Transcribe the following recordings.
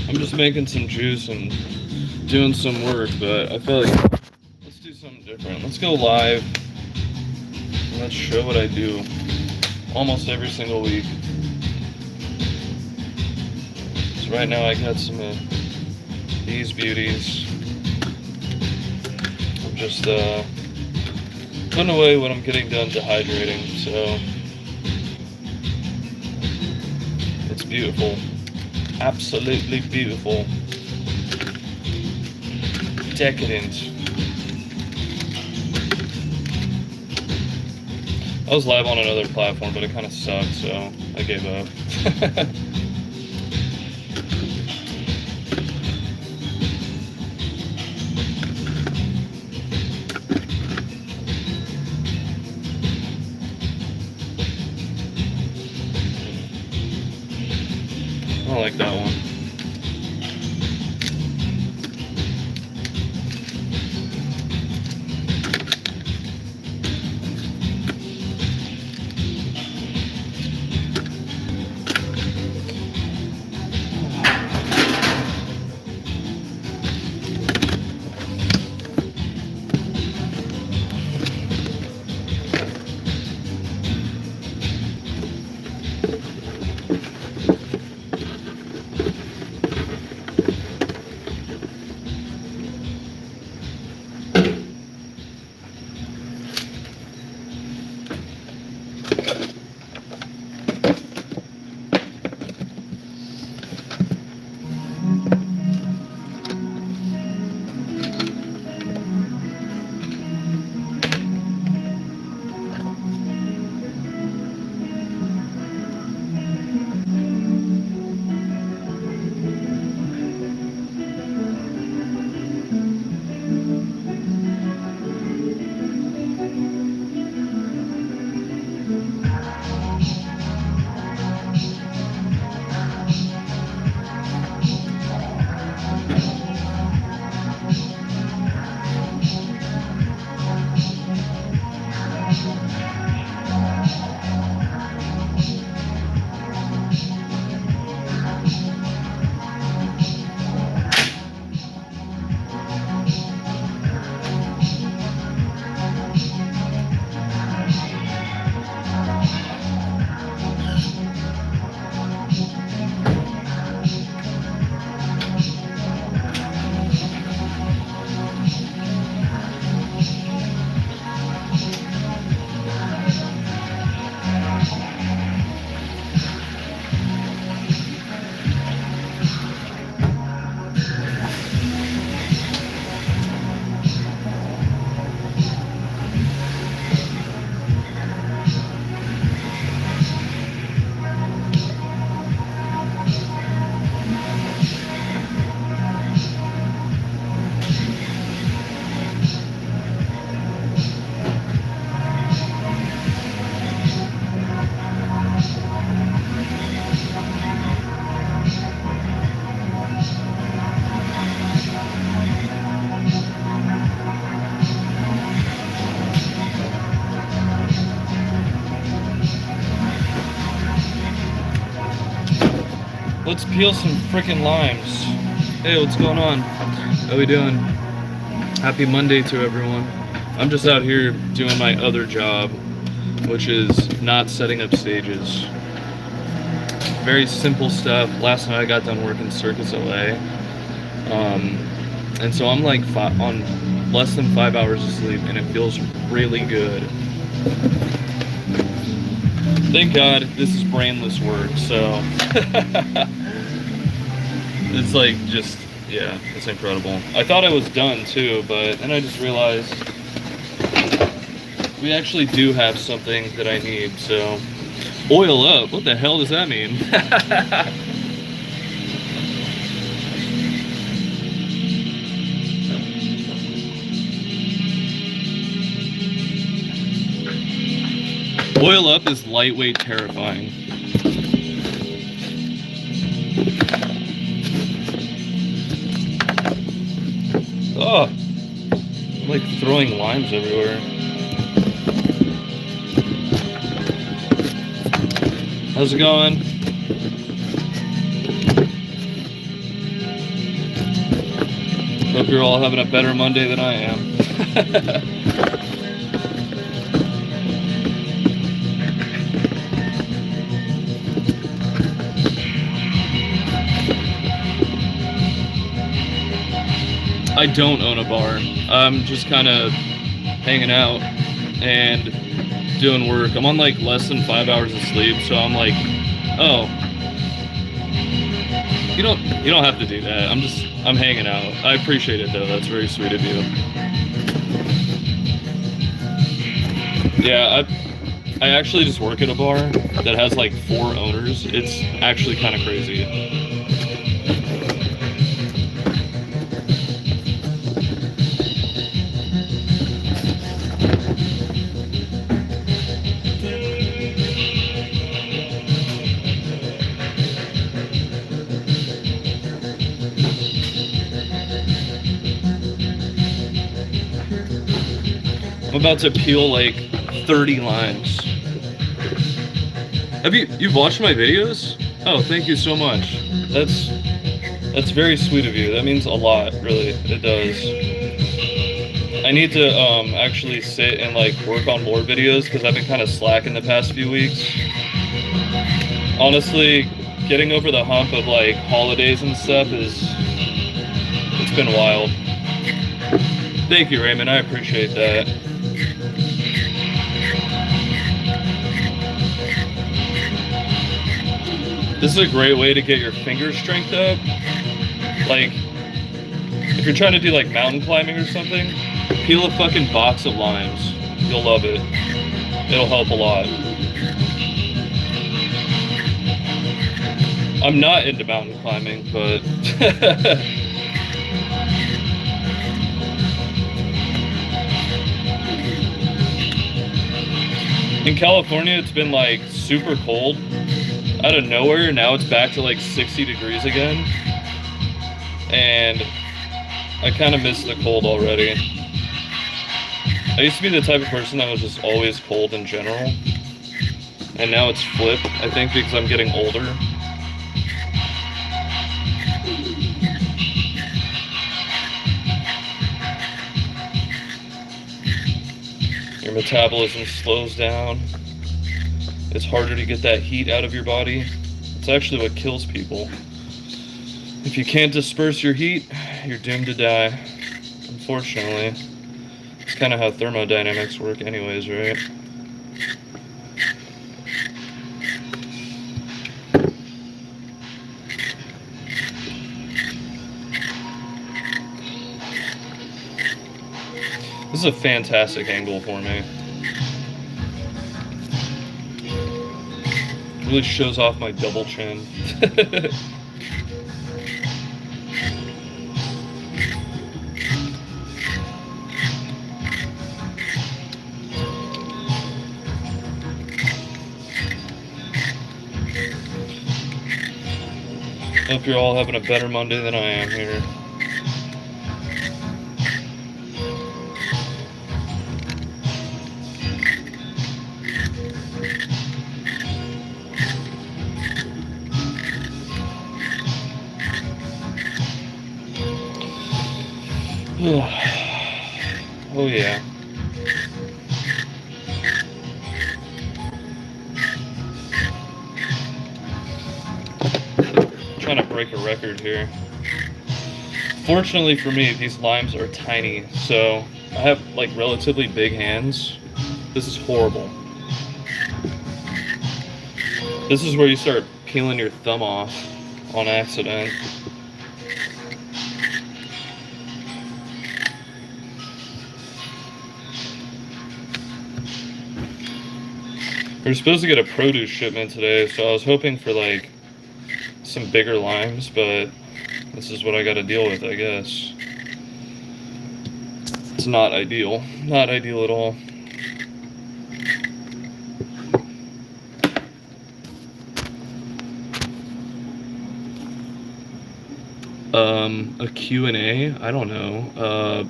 I'm just making some juice and doing some work, but I feel like let's do something different. Let's go live and let's show what I do almost every single week. So right now I got some of these beauties. I'm just putting away when I'm getting done dehydrating, so it's beautiful. Absolutely beautiful. Decadent. I was live on another platform, but it kind of sucked, so I gave up. I don't like that one. Let's peel some freaking limes. Hey, what's going on? How we doing? Happy Monday to everyone. I'm just out here doing my other job, which is not setting up stages. Very simple stuff. Last night I got done working Circus LA. And so I'm like on less than 5 hours of sleep, and it feels really good. Thank God this is brainless work, so it's like just, yeah, it's incredible. I thought I was done too, but then I just realized we actually do have something that I need, so oil up. What the hell does that mean? Oil up is lightweight terrifying. Oh, I'm like throwing limes everywhere. How's it going? Hope you're all having a better Monday than I am. I don't own a bar. I'm just kind of hanging out and doing work. I'm on like less than 5 hours of sleep, so I'm like, oh, you don't have to do that. I'm hanging out. I appreciate it though. That's very sweet of you. Yeah, I actually just work at a bar that has like 4 owners. It's actually kind of crazy. I'm about to peel like 30 limes. You've watched my videos? Oh, thank you so much. That's very sweet of you. That means a lot, really. It does. I need to actually sit and like work on more videos because I've been kind of slacking the past few weeks. Honestly, getting over the hump of like holidays and stuff it's been wild. Thank you, Raymond. I appreciate that. This is a great way to get your finger strength up. Like, if you're trying to do like mountain climbing or something, peel a fucking box of limes. You'll love it. It'll help a lot. I'm not into mountain climbing, but in California, it's been like super cold. Out of nowhere, now it's back to like 60 degrees again. And I kind of miss the cold already. I used to be the type of person that was just always cold in general. And now it's flipped, I think because I'm getting older. Your metabolism slows down. It's harder to get that heat out of your body. It's actually what kills people. If you can't disperse your heat, you're doomed to die. Unfortunately. It's kind of how thermodynamics work anyways, right? This is a fantastic angle for me. Really shows off my double chin. Hope you're all having a better Monday than I am here. Oh yeah. Trying to break a record here. Fortunately for me, these limes are tiny, so I have like relatively big hands. This is horrible. This is where you start peeling your thumb off on accident. We were supposed to get a produce shipment today, so I was hoping for like some bigger limes, but this is what I gotta deal with, I guess. It's not ideal. Not ideal at all. A Q&A? I don't know.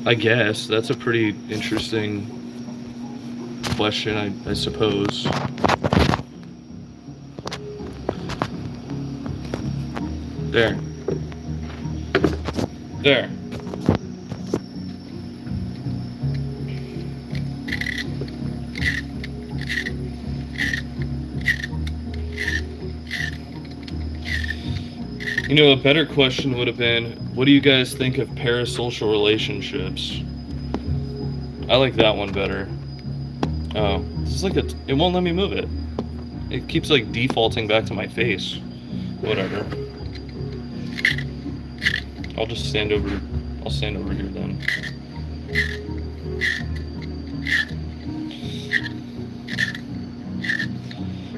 I guess that's a pretty interesting question, I suppose. There. There. You know, a better question would have been, what do you guys think of parasocial relationships? I like that one better. Oh, this is like it won't let me move it. It keeps like defaulting back to my face. Whatever. I'll stand over here then.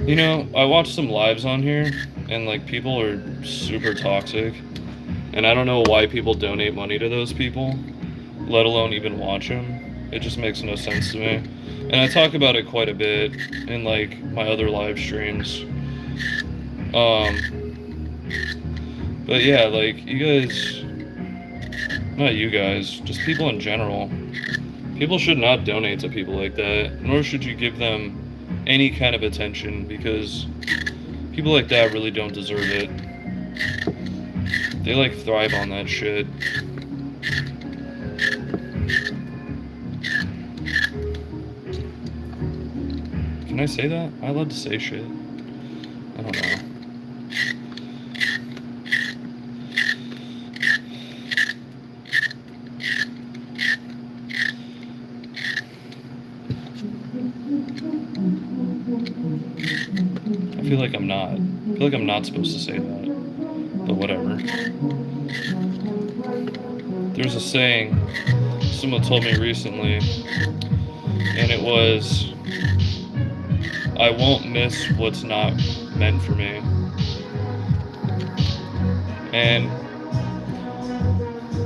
You know, I watched some lives on here, and like people are super toxic, and I don't know why people donate money to those people, let alone even watch them. It just makes no sense to me. And I talk about it quite a bit in like my other live streams. But yeah, like you guys, not you guys, just people in general. People should not donate to people like that, nor should you give them any kind of attention, because people like that really don't deserve it. They like thrive on that shit. Can I say that? Am I allowed to say shit? I don't know. I feel like I'm not. I feel like I'm not supposed to say that. But whatever. There's a saying someone told me recently, and it was, I won't miss what's not meant for me. And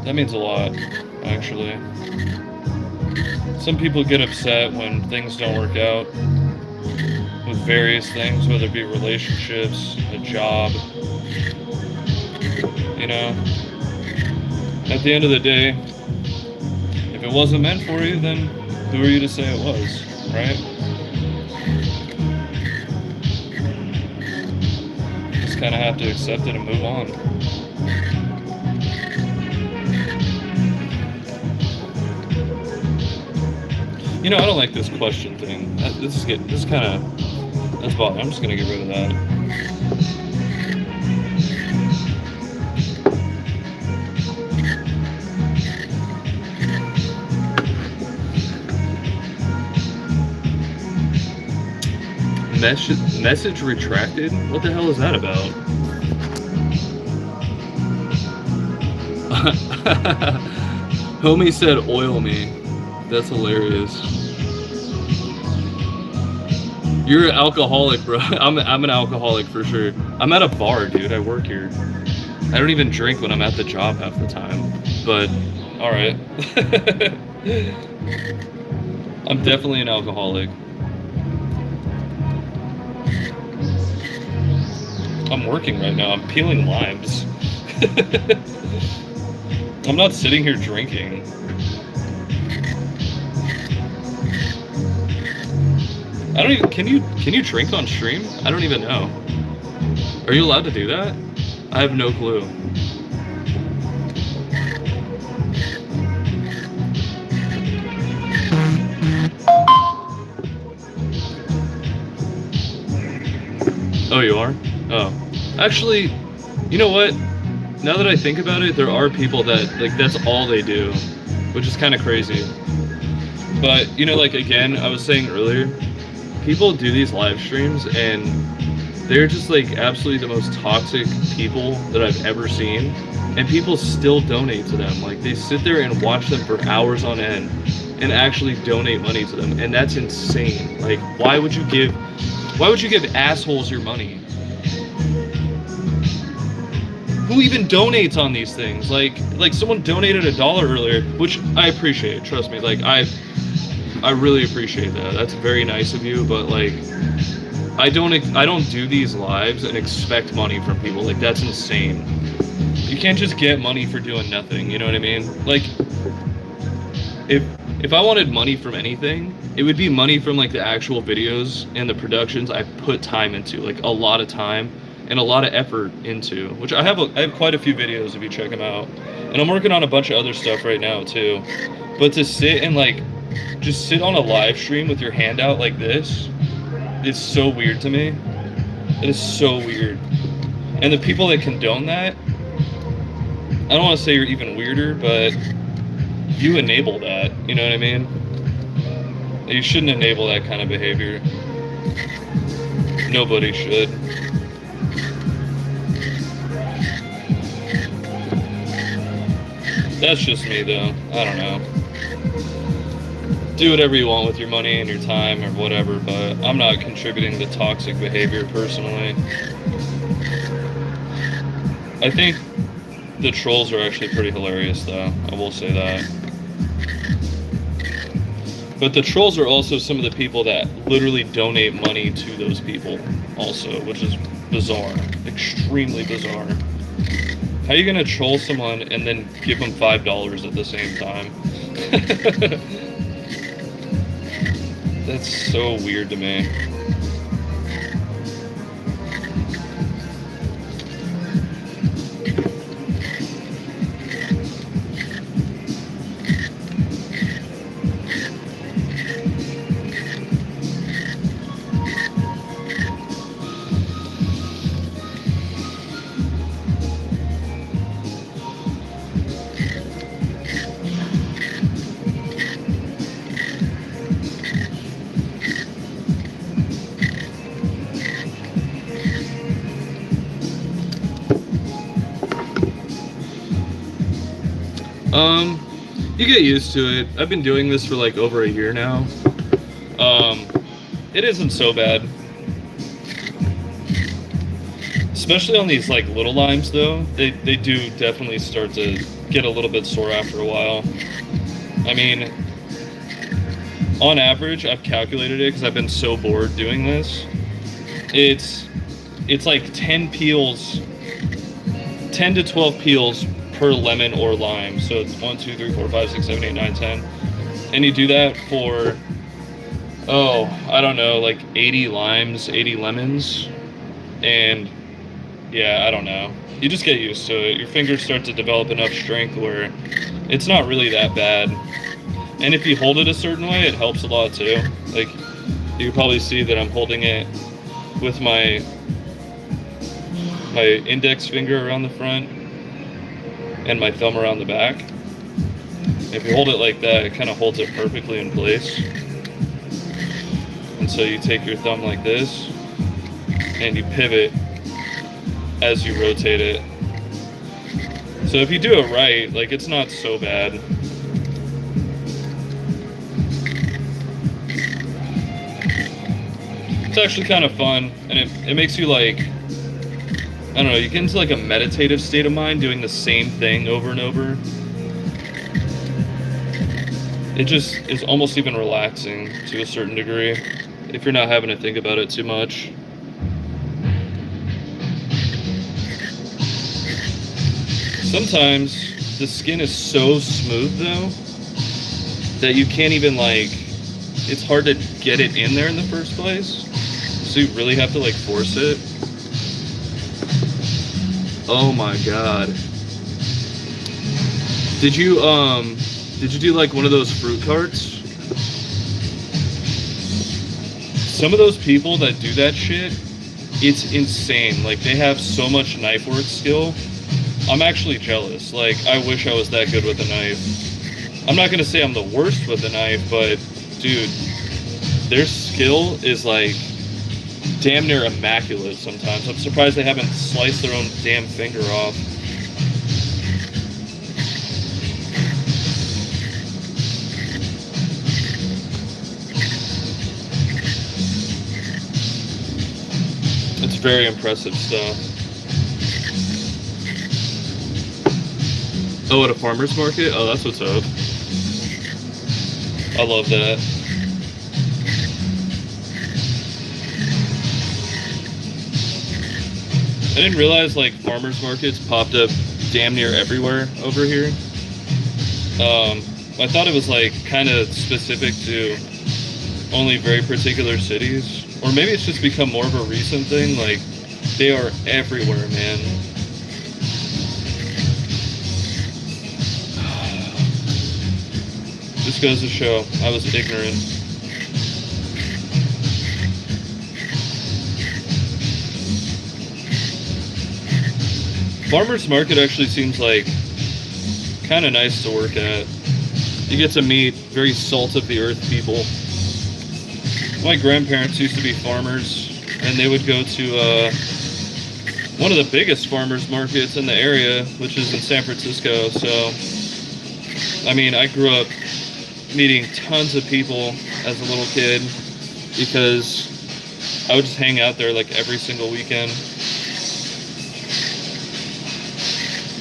that means a lot, actually. Some people get upset when things don't work out with various things, whether it be relationships, a job, you know. At the end of the day, if it wasn't meant for you, then who are you to say it was, right? Just kind of have to accept it and move on. You know, I don't like this question thing. This is kind of, that's bothering. I'm just gonna get rid of that. Message retracted? What the hell is that about? Homie said oil me. That's hilarious. You're an alcoholic, bro. I'm an alcoholic for sure. I'm at a bar, dude. I work here. I don't even drink when I'm at the job half the time. But, alright. I'm definitely an alcoholic. I'm working right now. I'm peeling limes. I'm not sitting here drinking. I don't even, can you drink on stream? I don't even know. Are you allowed to do that? I have no clue. Oh, you are? Oh. Actually, you know what? Now that I think about it, there are people that, like, that's all they do, which is kind of crazy. But, you know, like, again, I was saying earlier, people do these live streams and they're just like absolutely the most toxic people that I've ever seen, and people still donate to them. Like, they sit there and watch them for hours on end and actually donate money to them, and that's insane. Like, why would you give assholes your money? Who even donates on these things? Like someone donated $1 earlier, which I appreciate, trust me. Like, I really appreciate that. That's very nice of you, but like, I don't do these lives and expect money from people. Like, that's insane. You can't just get money for doing nothing, you know what I mean? Like, if I wanted money from anything, it would be money from like the actual videos and the productions I put time into, like a lot of time and a lot of effort into, which I have quite a few videos if you check them out. And I'm working on a bunch of other stuff right now too. But to sit and like just sit on a live stream with your hand out like this is so weird to me. It is so weird. And the people that condone that, I don't want to say you're even weirder, but you enable that. You know what I mean? You shouldn't enable that kind of behavior. Nobody should. That's just me though. I don't know. Do whatever you want with your money and your time or whatever, but I'm not contributing to toxic behavior personally. I think the trolls are actually pretty hilarious though. I will say that. But the trolls are also some of the people that literally donate money to those people also, which is bizarre. Extremely bizarre. How are you gonna troll someone and then give them $5 at the same time? That's so weird to me. You get used to it. I've been doing this for like over a year now. It isn't so bad. Especially on these like little limes though. They do definitely start to get a little bit sore after a while. I mean, on average, I've calculated it because I've been so bored doing this. It's like 10 peels, 10 to 12 peels per lemon or lime. So it's 1, 2, 3, 4, 5, 6, 7, 8, 9, 10. And you do that for, I don't know, like 80 limes, 80 lemons. And yeah, I don't know. You just get used to it. Your fingers start to develop enough strength where it's not really that bad. And if you hold it a certain way, it helps a lot too. Like, you can probably see that I'm holding it with my index finger around the front and my thumb around the back. If you hold it like that, it kind of holds it perfectly in place. And so you take your thumb like this and you pivot as you rotate it. So if you do it right, like, it's not so bad. It's actually kind of fun, and it makes you like, I don't know, you get into like a meditative state of mind doing the same thing over and over. It just is almost even relaxing to a certain degree if you're not having to think about it too much. Sometimes the skin is so smooth though that you can't even like, it's hard to get it in there in the first place. So you really have to like force it. Oh my god. Did you do like one of those fruit carts? Some of those people that do that shit, it's insane. Like, they have so much knife work skill. I'm actually jealous. Like, I wish I was that good with a knife. I'm not gonna say I'm the worst with a knife, but dude, their skill is like damn near immaculate sometimes. I'm surprised they haven't sliced their own damn finger off. It's very impressive stuff. Oh, at a farmer's market? Oh, that's what's up. I love that. I didn't realize like farmers markets popped up damn near everywhere over here. I thought it was like kind of specific to only very particular cities, or maybe it's just become more of a recent thing. Like They are everywhere, man. Just goes to show I was ignorant. Farmer's market actually seems like kind of nice to work at. You get to meet very salt of the earth people. My grandparents used to be farmers, and they would go to one of the biggest farmers markets in the area, which is in San Francisco. So, I mean, I grew up meeting tons of people as a little kid because I would just hang out there like every single weekend.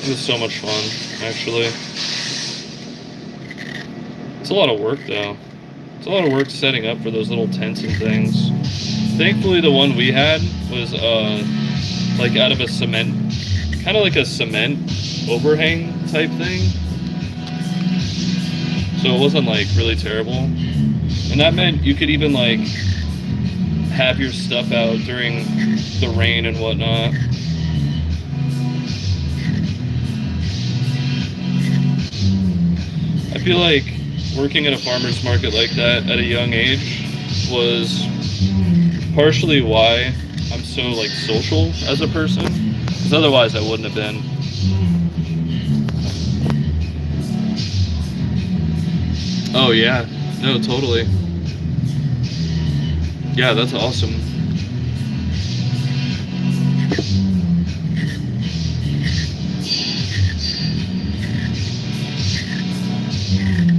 It was so much fun, actually. It's a lot of work, though. It's a lot of work setting up for those little tents and things. Thankfully, the one we had was like out of a cement, kind of like a cement overhang type thing. So it wasn't like really terrible. And that meant you could even like have your stuff out during the rain and whatnot. I feel like working at a farmer's market like that at a young age was partially why I'm so like social as a person, because otherwise I wouldn't have been. Oh yeah, no, totally. Yeah, that's awesome.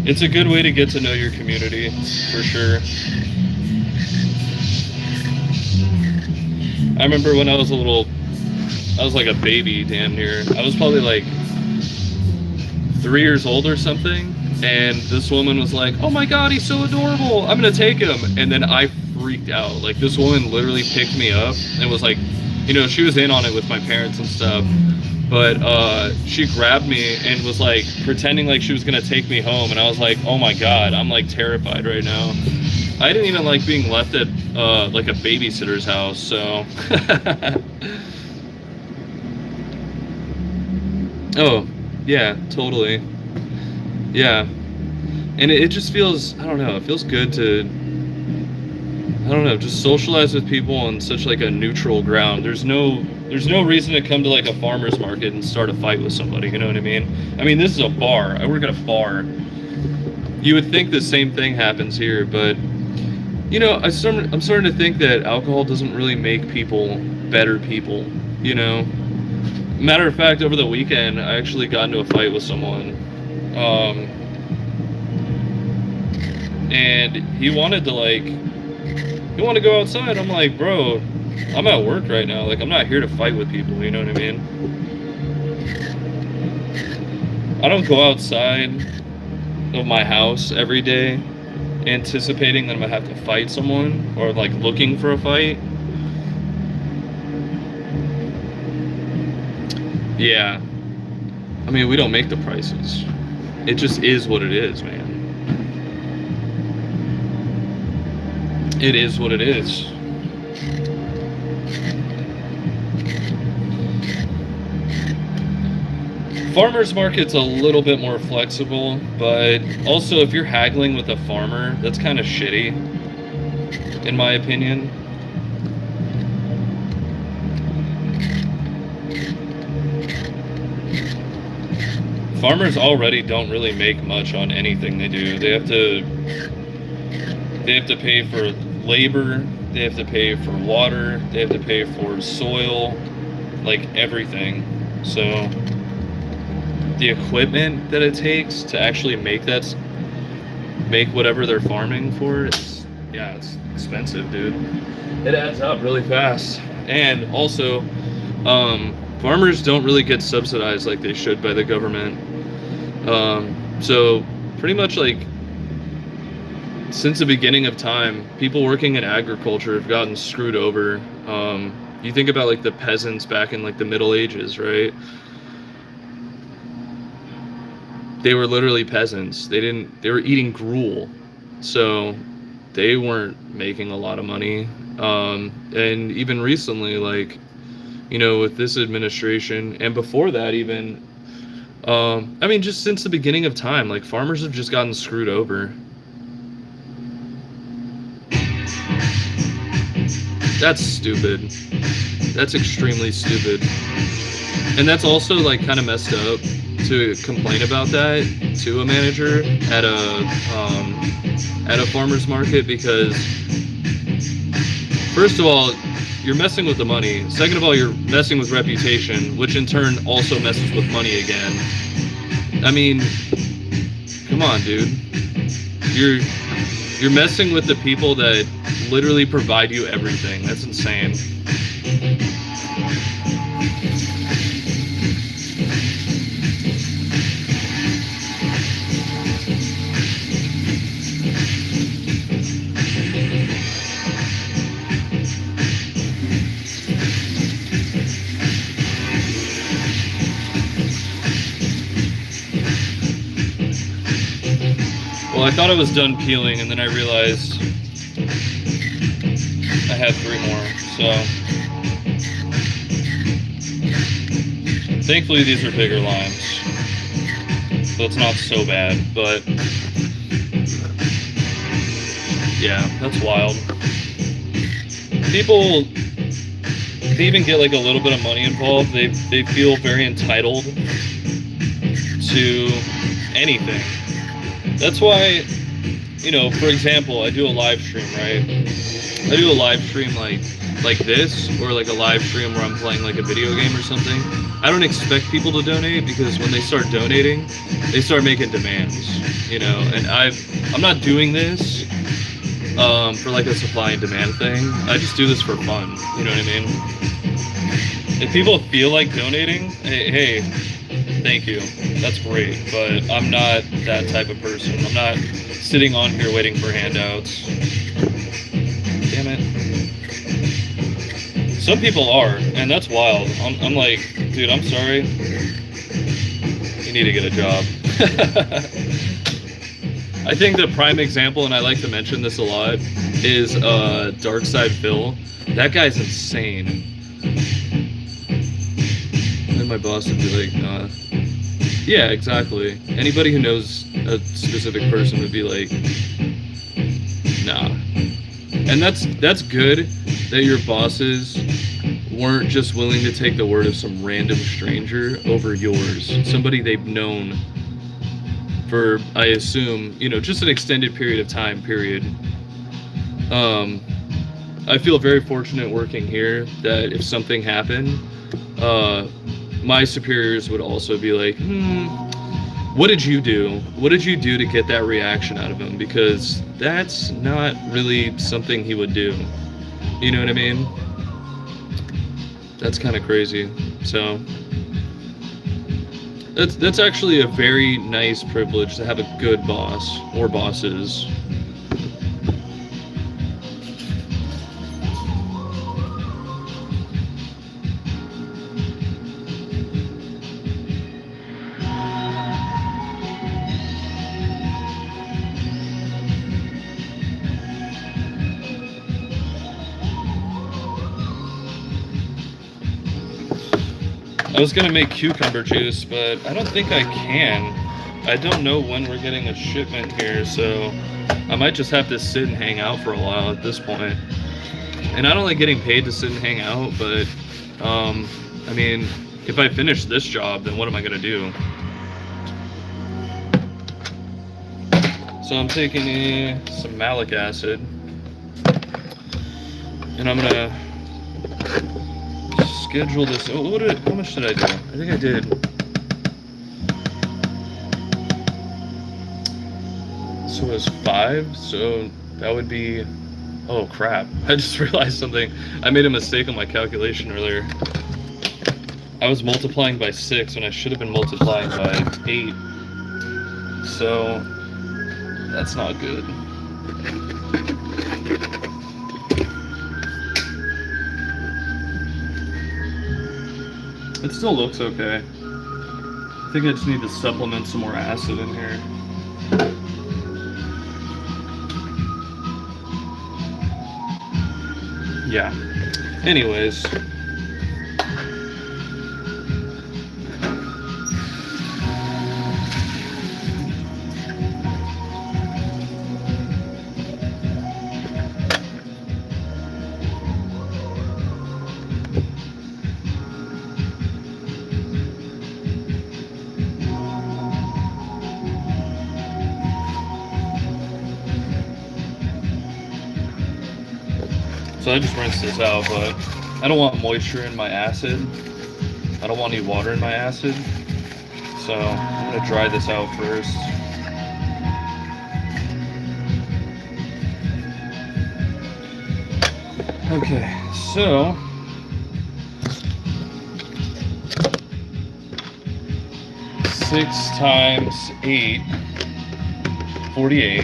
It's a good way to get to know your community, for sure. I remember when I was like a baby, damn near. I was probably like 3 years old or something, and this woman was like, "Oh my God, he's so adorable, I'm gonna take him." And then I freaked out. Like, this woman literally picked me up and was like, you know, she was in on it with my parents and stuff, but she grabbed me and was like pretending like she was gonna take me home, and I was like, oh my God, I'm like terrified right now. I didn't even like being left at like a babysitter's house, so. Oh, yeah, totally. Yeah. And it just feels, I don't know, it feels good to, I don't know, just socialize with people on such like a neutral ground. There's no reason to come to like a farmer's market and start a fight with somebody, you know what I mean? I mean, this is a bar. I work at a bar. You would think the same thing happens here, but you know, I'm starting to think that alcohol doesn't really make people better people, you know? Matter of fact, over the weekend, I actually got into a fight with someone. And he wanted to go outside. I'm like, bro, I'm at work right now. Like, I'm not here to fight with people, you know what I mean? I don't go outside of my house every day anticipating that I'm gonna have to fight someone or like looking for a fight. Yeah. I mean, we don't make the prices. It just is what it is, man. It is what it is. Farmer's market's a little bit more flexible, but also if you're haggling with a farmer, that's kind of shitty, in my opinion. Farmers already don't really make much on anything they do. They have to pay for labor, they have to pay for water, they have to pay for soil, like everything. So the equipment that it takes to actually make whatever they're farming for, it's expensive, dude. It adds up really fast. And also, farmers don't really get subsidized like they should by the government. So pretty much like since the beginning of time, people working in agriculture have gotten screwed over. You think about like the peasants back in like the Middle Ages, right? They were literally peasants. They were eating gruel. So they weren't making a lot of money. And even recently, like you know, with this administration, and before that even, I mean, just since the beginning of time, like, farmers have just gotten screwed over. That's stupid. That's extremely stupid. And that's also, like, kind of messed up to complain about that to a manager at a farmer's market, because first of all, you're messing with the money. Second of all, you're messing with reputation, which in turn also messes with money again. I mean, come on, dude. You're messing with the people that literally provide you everything. That's insane. Well, I thought I was done peeling, and then I realized I had 3 more, so thankfully these are bigger limes, so it's not so bad, but yeah, that's wild. People, they even get like a little bit of money involved, they feel very entitled to anything. That's why, you know, for example, I do a live stream, right? I do a live stream like this, or like a live stream where I'm playing like a video game or something. I don't expect people to donate, because when they start donating, they start making demands, you know. And I'm not doing this for like a supply and demand thing. I just do this for fun, you know what I mean? If people feel like donating, hey, thank you. That's great, but I'm not that type of person. I'm not sitting on here waiting for handouts. Damn it. Some people are, and that's wild. I'm like, dude, I'm sorry. You need to get a job. I think the prime example, and I like to mention this a lot, is Darkside Phil. That guy's insane. And my boss would be like, nah. Yeah, exactly. Anybody who knows a specific person would be like, nah. And that's good that your bosses weren't just willing to take the word of some random stranger over yours. Somebody they've known for, I assume, you know, just an extended period of time, period. I feel very fortunate working here that if something happened, my superiors would also be like, what did you do? What did you do to get that reaction out of him? Because that's not really something he would do. You know what I mean? That's kind of crazy. So that's actually a very nice privilege to have a good boss or bosses. I was gonna make cucumber juice, but I don't think I can. I don't know when we're getting a shipment here, so I might just have to sit and hang out for a while at this point. And I don't like getting paid to sit and hang out, but I mean, if I finish this job, then what am I gonna do? So I'm taking some malic acid, and I'm gonna schedule this. Oh, how much did I do? I think I did. So it was 5. So that would be. Oh crap! I just realized something. I made a mistake on my calculation earlier. I was multiplying by 6 when I should have been multiplying by 8. So that's not good. It still looks okay. I think I just need to supplement some more acid in here. Yeah. Anyways, So I just rinse this out, but I don't want moisture in my acid. I don't want any water in my acid. So I'm gonna dry this out first. Okay, so six times 8, 48.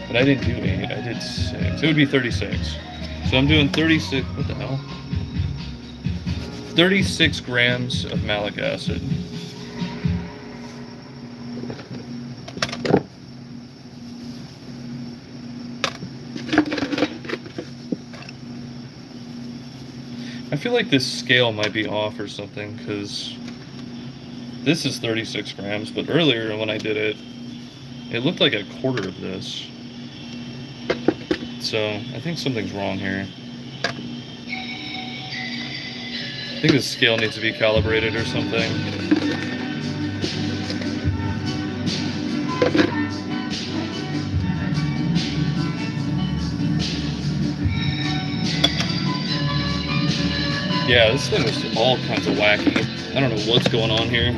But I didn't do 8, I did 6. It would be 36. So I'm doing 36, what the hell? 36 grams of malic acid. I feel like this scale might be off or something, because this is 36 grams, but earlier when I did it, it looked like a quarter of this. So I think something's wrong here. I think the scale needs to be calibrated or something. Yeah, this thing was all kinds of wacky. I don't know what's going on here.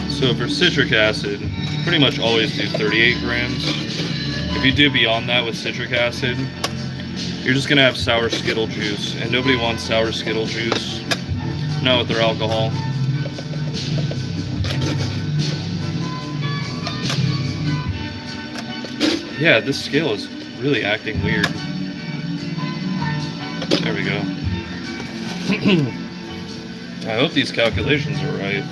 So for citric acid, pretty much always do 38 grams. If you do beyond that with citric acid, you're just gonna have sour Skittle juice, and nobody wants sour Skittle juice, not with their alcohol. Yeah, this scale is really acting weird. There we go. I hope these calculations are right.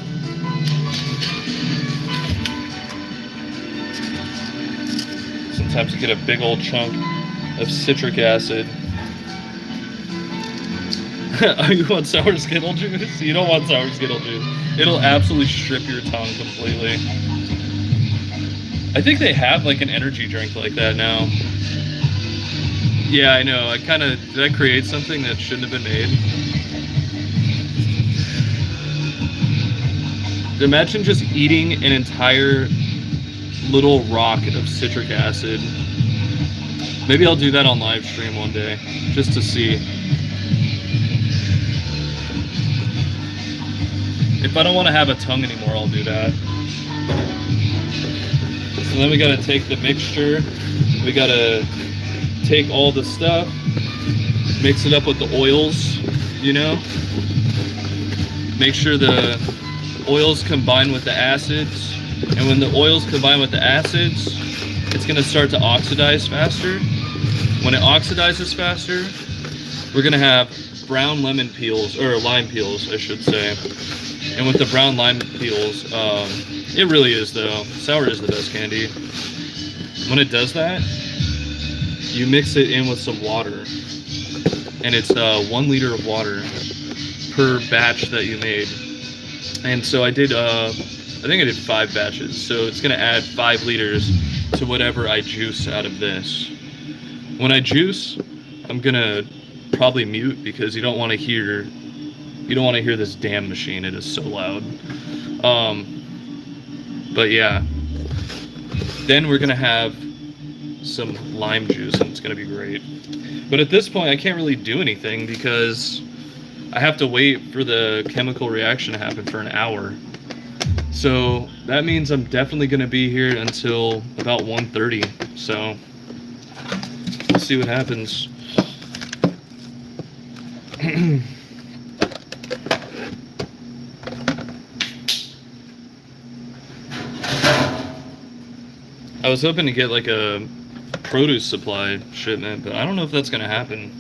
Sometimes you get a big old chunk of citric acid. Oh, you want sour Skittle juice? You don't want sour Skittle juice. It'll absolutely strip your tongue completely. I think they have like an energy drink like that now. Yeah, I know. Did I create something that shouldn't have been made? Imagine just eating an entire little rock of citric acid. Maybe I'll do that on live stream one day, just to see. If I don't want to have a tongue anymore, I'll do that. So then we gotta take the mixture, we gotta take all the stuff, mix it up with the oils, you know? Make sure the oils combine with the acids, and when the oils combine with the acids, it's gonna start to oxidize faster. When it oxidizes faster, we're gonna have brown lemon peels, or lime peels, I should say. And with the brown lime peels, it really is though, sour is the best candy. When it does that, you mix it in with some water. And it's 1 liter of water per batch that you made. And so I think I did 5 batches. So it's gonna add 5 liters to whatever I juice out of this. When I juice, I'm gonna probably mute because you don't want to hear this damn machine. It is so loud. But yeah, then we're gonna have some lime juice and it's gonna be great. But at this point I can't really do anything because I have to wait for the chemical reaction to happen for an hour. So that means I'm definitely gonna be here until about 1:30. So let's see what happens. I was hoping to get like a produce supply shipment, but I don't know if that's gonna happen.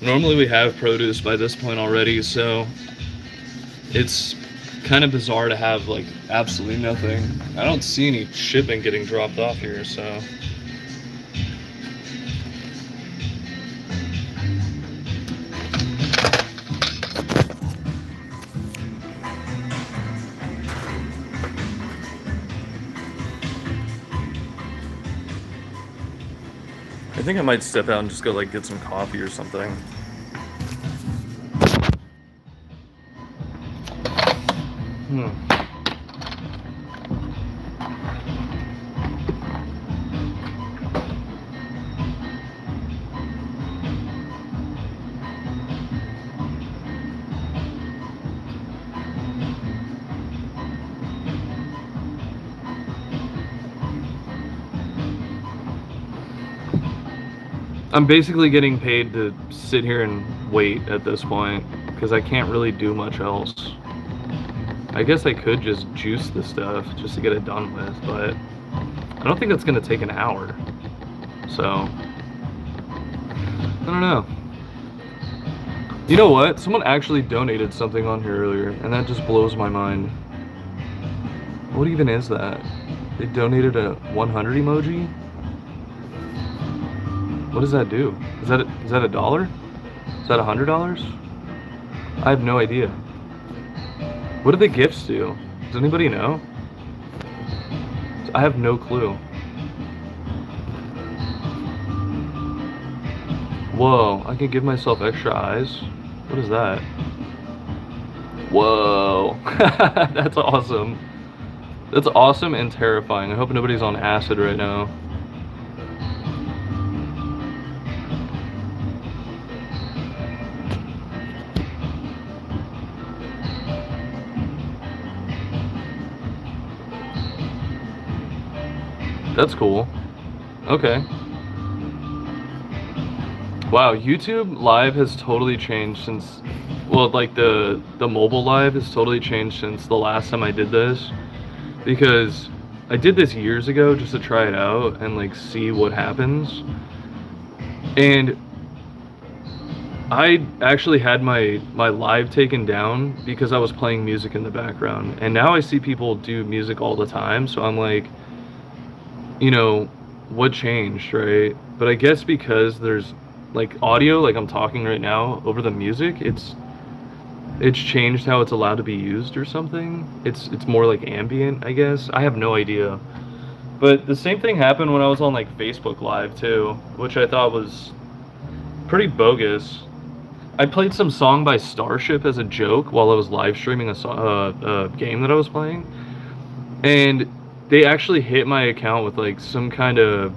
Normally we have produce by this point already, so it's kind of bizarre to have like absolutely nothing. I don't see any shipping getting dropped off here, so. I think I might step out and just go like get some coffee or something. I'm basically getting paid to sit here and wait at this point, because I can't really do much else. I guess I could just juice the stuff just to get it done with, but I don't think that's gonna take an hour. So, I don't know. You know what? Someone actually donated something on here earlier, and that just blows my mind. What even is that? They donated a 100 emoji? What does that do? Is that $1? Is that $100? I have no idea. What do the gifts do? Does anybody know? I have no clue. Whoa, I can give myself extra eyes? What is that? Whoa, that's awesome. That's awesome and terrifying. I hope nobody's on acid right now. That's cool. Okay. Wow, YouTube Live has totally changed since, well, like the mobile live has totally changed since the last time I did this, because I did this years ago just to try it out and like see what happens. And I actually had my live taken down because I was playing music in the background, and now I see people do music all the time, so I'm like, you know, what changed, right? But I guess because there's like audio, like I'm talking right now over the music, it's changed how it's allowed to be used or something. It's more like ambient, I guess. I have no idea. But the same thing happened when I was on like Facebook Live too, which I thought was pretty bogus. I played some song by Starship as a joke while I was live streaming a game that I was playing, and they actually hit my account with like some kind of,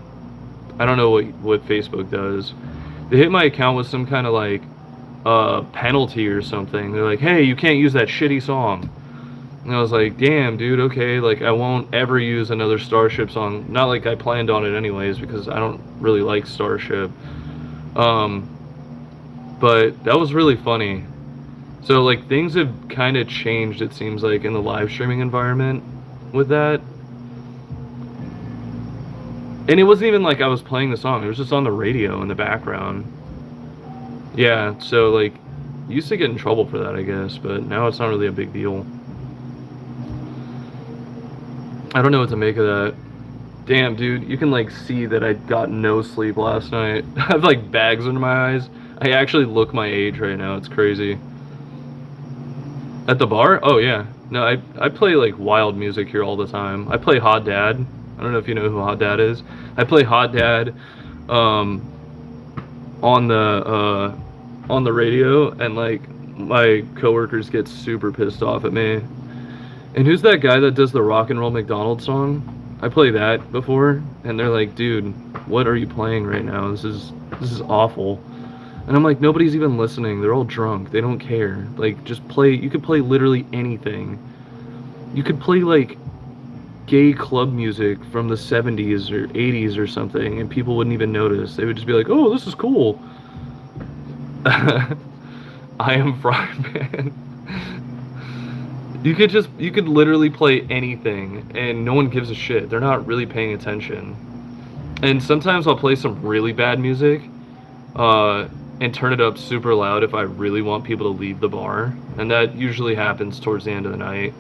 I don't know what Facebook does. They hit my account with some kind of like penalty or something. They're like, hey, you can't use that shitty song. And I was like, damn, dude, okay, like I won't ever use another Starship song. Not like I planned on it anyways, because I don't really like Starship. But that was really funny. So like things have kind of changed, it seems like, in the live streaming environment with that. And it wasn't even like I was playing the song, it was just on the radio in the background. Yeah, so like, used to get in trouble for that, I guess, but now it's not really a big deal. I don't know what to make of that. Damn, dude, you can like see that I got no sleep last night. I have like bags under my eyes. I actually look my age right now, it's crazy. At the bar? Oh yeah. No, I play like wild music here all the time. I play Hot Dad. I don't know if you know who Hot Dad is. I play Hot Dad on the radio, and like my coworkers get super pissed off at me. And who's that guy that does the Rock and Roll McDonald song? I play that before, and they're like, dude, what are you playing right now? This is awful. And I'm like, nobody's even listening. They're all drunk. They don't care. Like, just play. You could play literally anything. You could play like gay club music from the 70s or 80s or something, and people wouldn't even notice. They would just be like, oh, this is cool. I am Fryman. You could literally play anything and no one gives a shit. They're not really paying attention. And sometimes I'll play some really bad music and turn it up super loud if I really want people to leave the bar. And that usually happens towards the end of the night.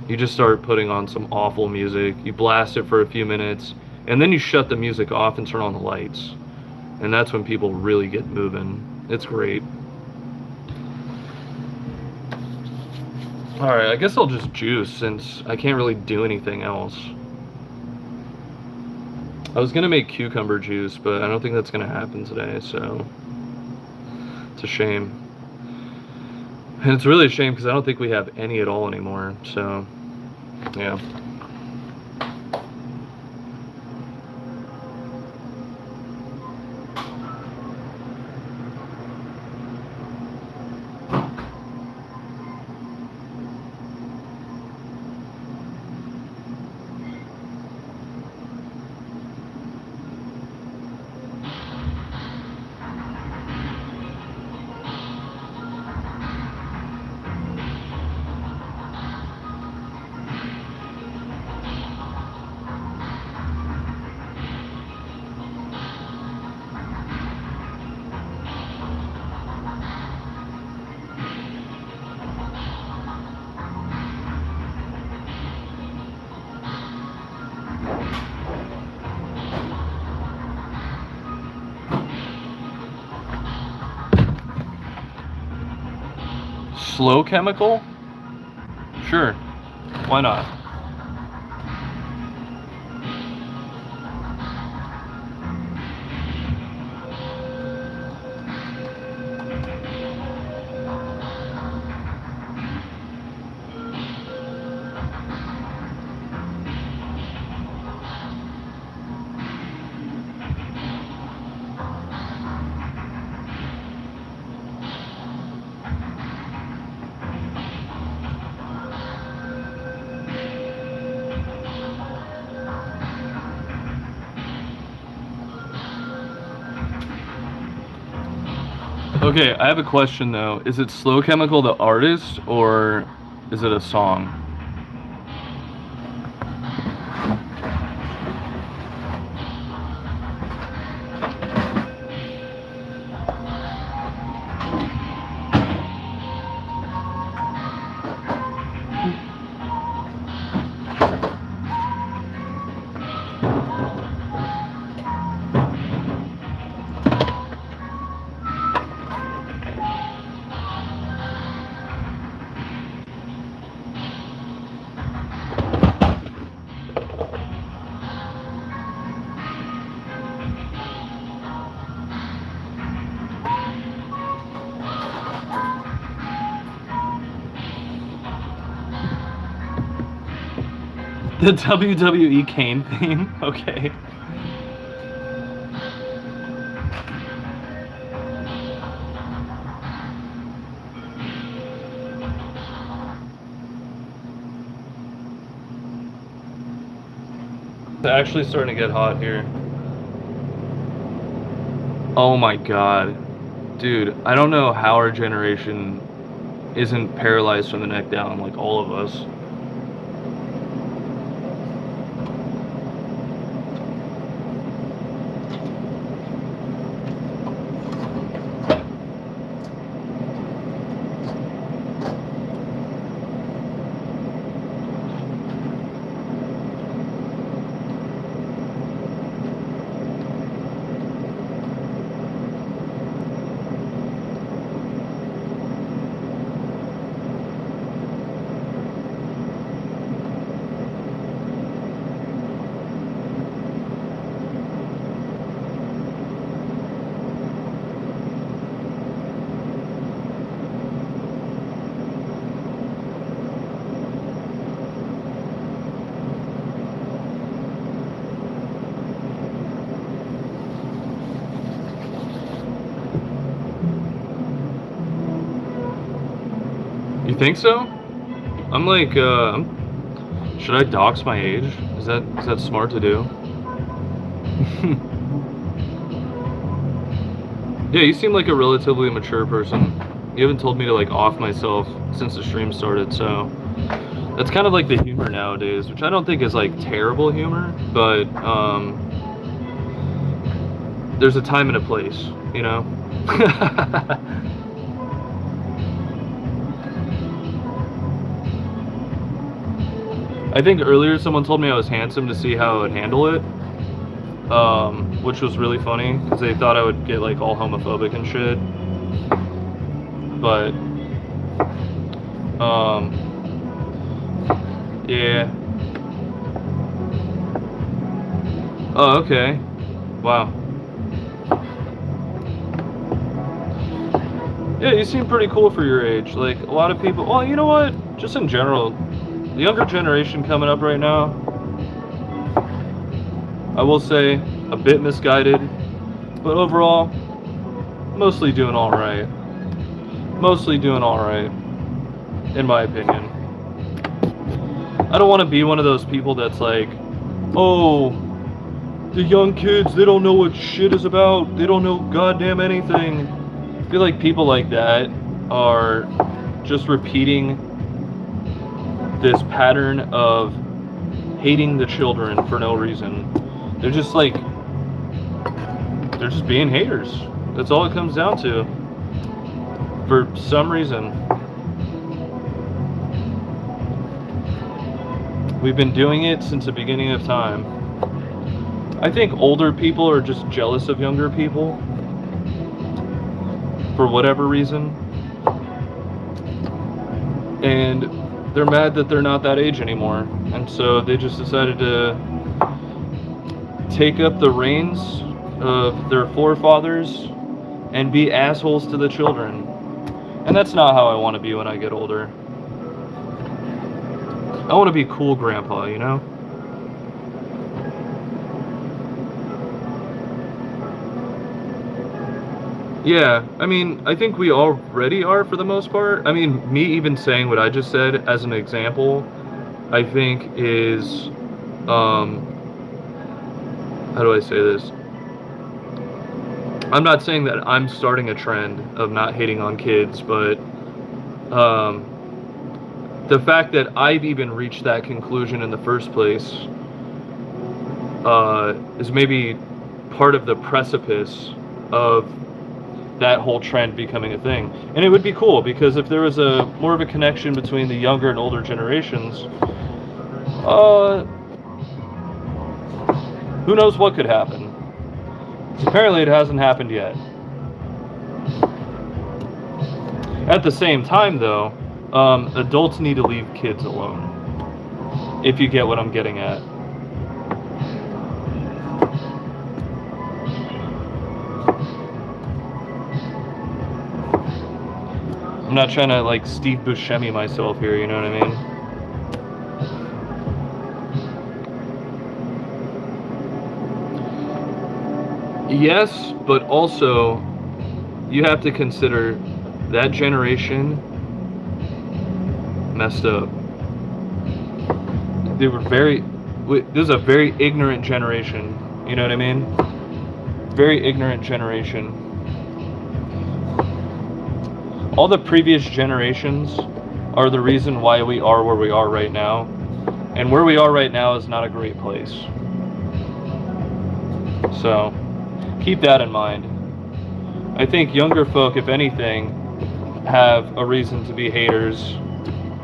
You just start putting on some awful music, you blast it for a few minutes, and then you shut the music off and turn on the lights. And that's when people really get moving. It's great. Alright, I guess I'll just juice since I can't really do anything else. I was gonna make cucumber juice, but I don't think that's gonna happen today, so it's a shame. And it's really a shame because I don't think we have any at all anymore, so yeah. Slow chemical? Sure. Why not? Okay, I have a question though. Is it Slow Chemical the artist or is it a song? The WWE Kane theme? Okay. It's actually starting to get hot here. Oh my god. Dude, I don't know how our generation isn't paralyzed from the neck down, like all of us. You think so? I'm like, should I dox my age? Is that smart to do? Yeah, you seem like a relatively mature person. You haven't told me to like off myself since the stream started, so that's kind of like the humor nowadays, which I don't think is like terrible humor, but there's a time and a place, you know? I think earlier someone told me I was handsome to see how I would handle it, which was really funny because they thought I would get like all homophobic and shit. But yeah. Oh, okay. Wow. Yeah, you seem pretty cool for your age. Like, a lot of people... Well, you know what? Just in general, the younger generation coming up right now, I will say, a bit misguided, but overall, mostly doing alright. Mostly doing alright, in my opinion. I don't want to be one of those people that's like, oh, the young kids, they don't know what shit is about. They don't know goddamn anything. I feel like people like that are just repeating this pattern of hating the children for no reason. They're just like, they're just being haters. That's all it comes down to. For some reason. We've been doing it since the beginning of time. I think older people are just jealous of younger people for whatever reason. And they're mad that they're not that age anymore. And so they just decided to take up the reins of their forefathers and be assholes to the children. And that's not how I want to be when I get older. I want to be cool grandpa, you know? Yeah, I mean, I think we already are for the most part. I mean, me even saying what I just said as an example, I think is, how do I say this? I'm not saying that I'm starting a trend of not hating on kids, but um, the fact that I've even reached that conclusion in the first place is maybe part of the precipice of that whole trend becoming a thing. And it would be cool because if there was a more of a connection between the younger and older generations, uh, who knows what could happen. Apparently it hasn't happened yet. At the same time, though, adults need to leave kids alone. If you get what I'm getting at. I'm not trying to like Steve Buscemi myself here, you know what I mean? Yes, but also you have to consider that generation messed up. They were this is a very ignorant generation, you know what I mean? Very ignorant generation. All the previous generations are the reason why we are where we are right now. And where we are right now is not a great place. So, keep that in mind. I think younger folk, if anything, have a reason to be haters.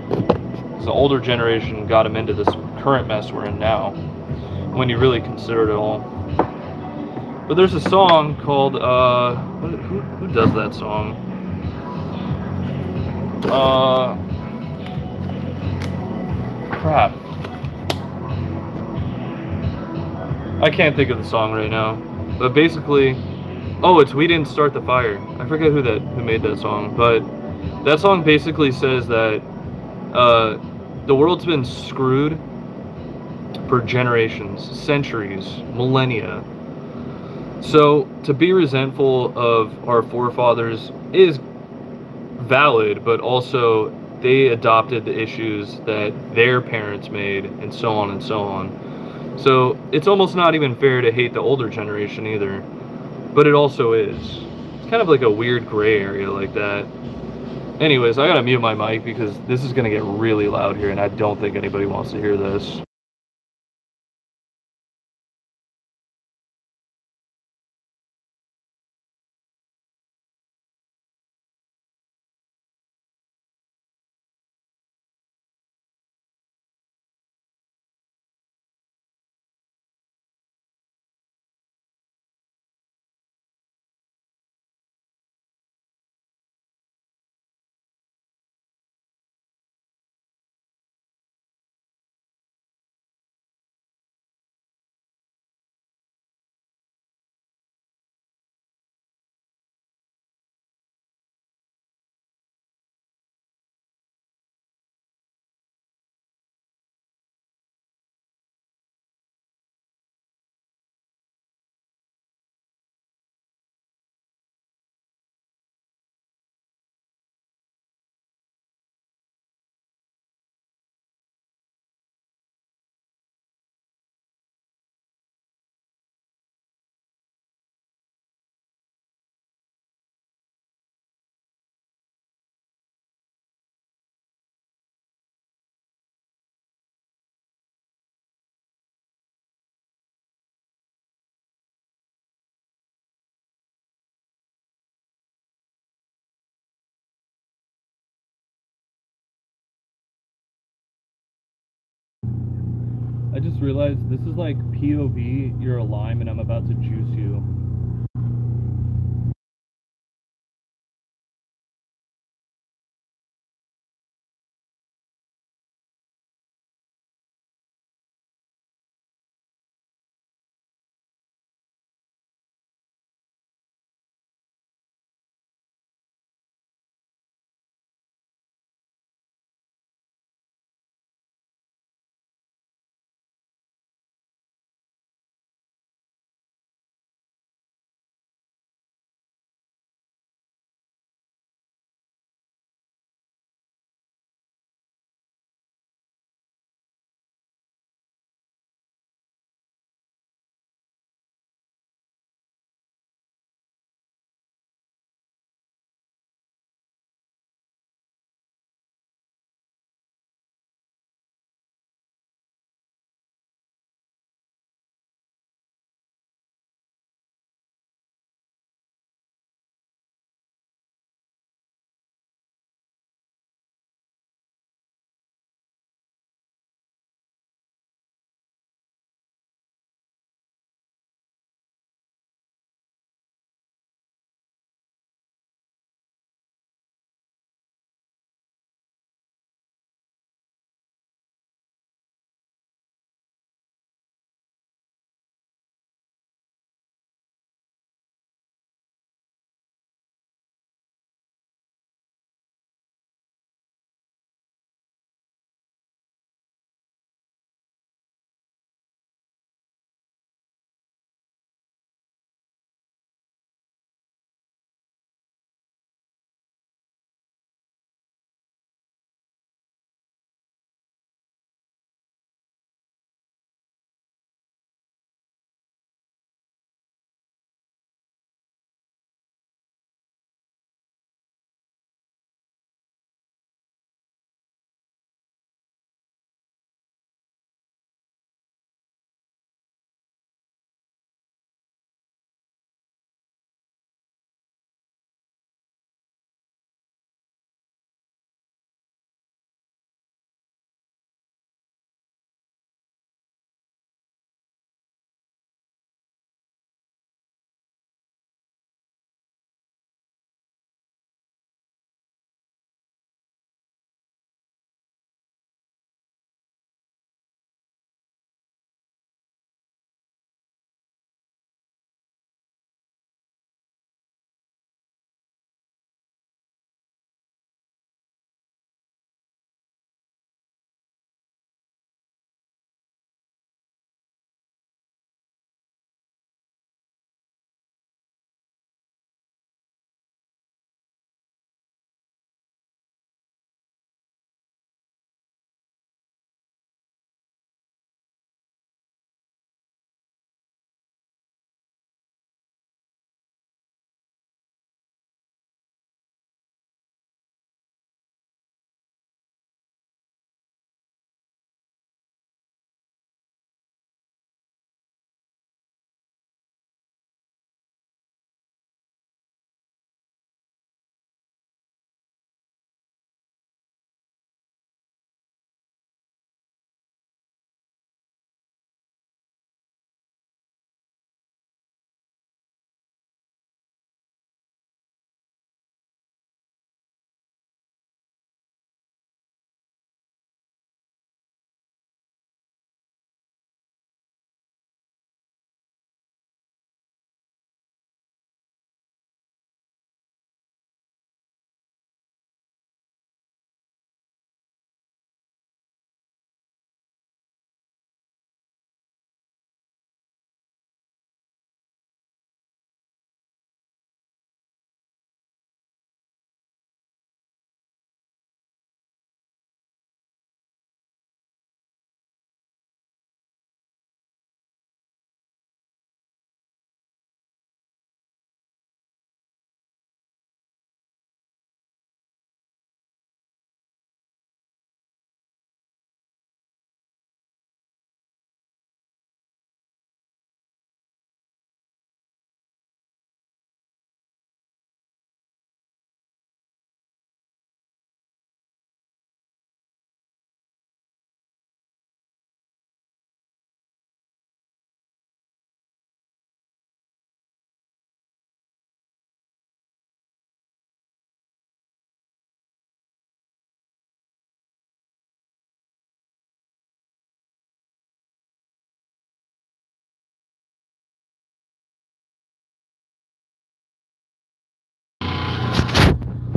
Because the older generation got them into this current mess we're in now, when you really consider it all. But there's a song called, who does that song? Crap. I can't think of the song right now. But basically, oh, it's We Didn't Start the Fire. I forget who made that song, but that song basically says that the world's been screwed for generations, centuries, millennia. So to be resentful of our forefathers is valid, but also they adopted the issues that their parents made, and so on and so on. So it's almost not even fair to hate the older generation either, but it also is. It's kind of like a weird gray area like that. Anyways, I gotta mute my mic because this is gonna get really loud here, and I don't think anybody wants to hear this. I just realized this is like POV, you're a lime, and I'm about to juice you.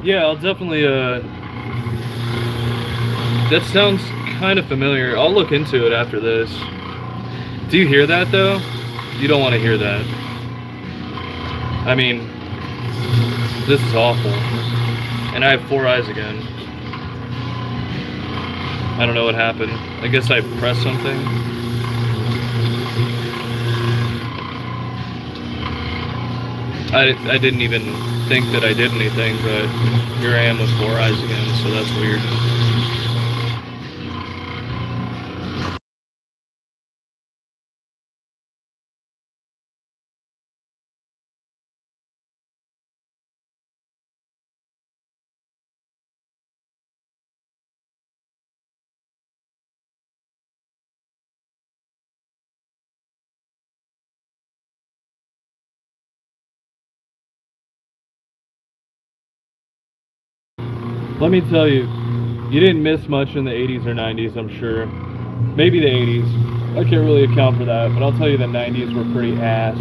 Yeah, I'll definitely, that sounds kind of familiar. I'll look into it after this. Do you hear that, though? You don't want to hear that. I mean, this is awful. And I have 4 eyes again. I don't know what happened. I guess I pressed something. I didn't even think that I did anything, but here I am with 4 eyes again, so that's weird. Let me tell you, you didn't miss much in the 80s or 90s, I'm sure. Maybe the 80s. I can't really account for that, but I'll tell you the 90s were pretty ass.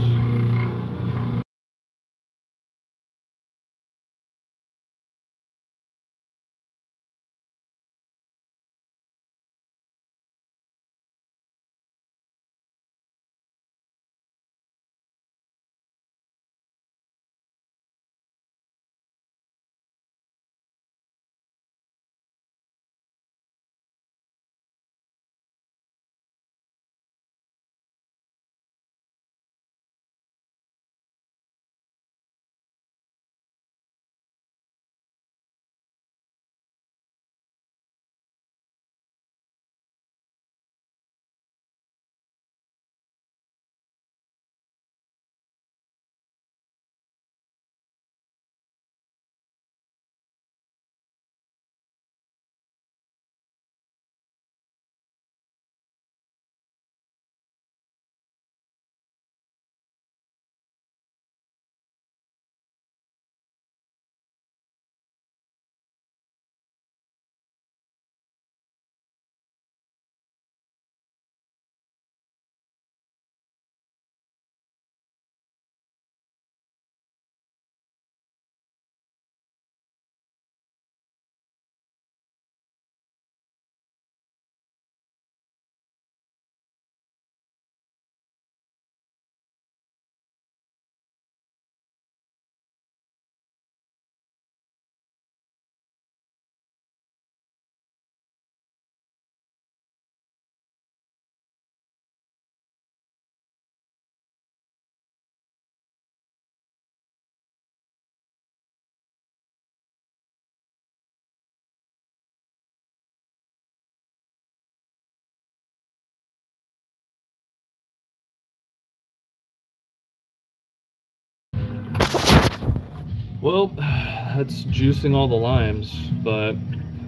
Well, that's juicing all the limes, but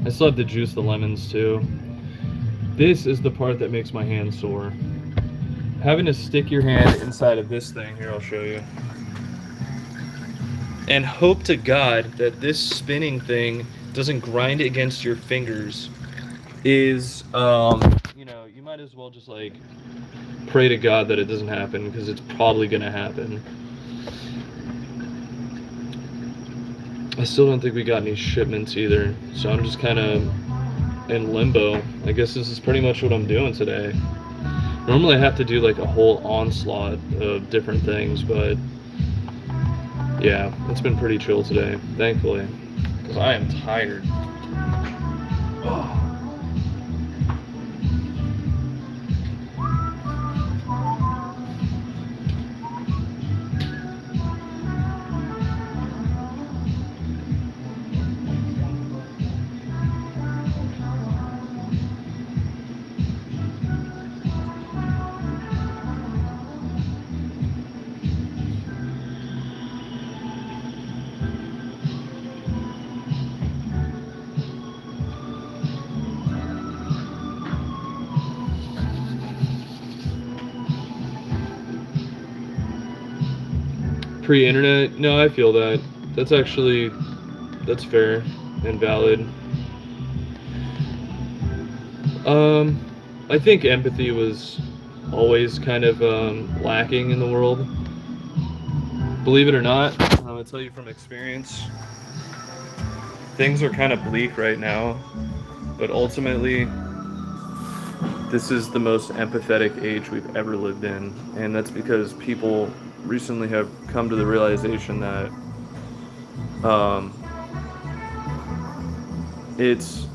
I still have to juice the lemons too. This is the part that makes my hand sore. Having to stick your hand inside of this thing, here I'll show you, and hope to God that this spinning thing doesn't grind against your fingers is, you might as well just like pray to God that it doesn't happen, because it's probably gonna happen. I still don't think we got any shipments either, so I'm just kind of in limbo. I guess this is pretty much what I'm doing today. Normally I have to do like a whole onslaught of different things, but yeah, it's been pretty chill today, thankfully, because I am tired. Oh. Pre-internet? No, I feel that. That's fair and valid. I think empathy was always kind of lacking in the world. Believe it or not, I'm gonna tell you from experience. things are kind of bleak right now, but ultimately, this is the most empathetic age we've ever lived in, and that's because people recently have come to the realization that um, it's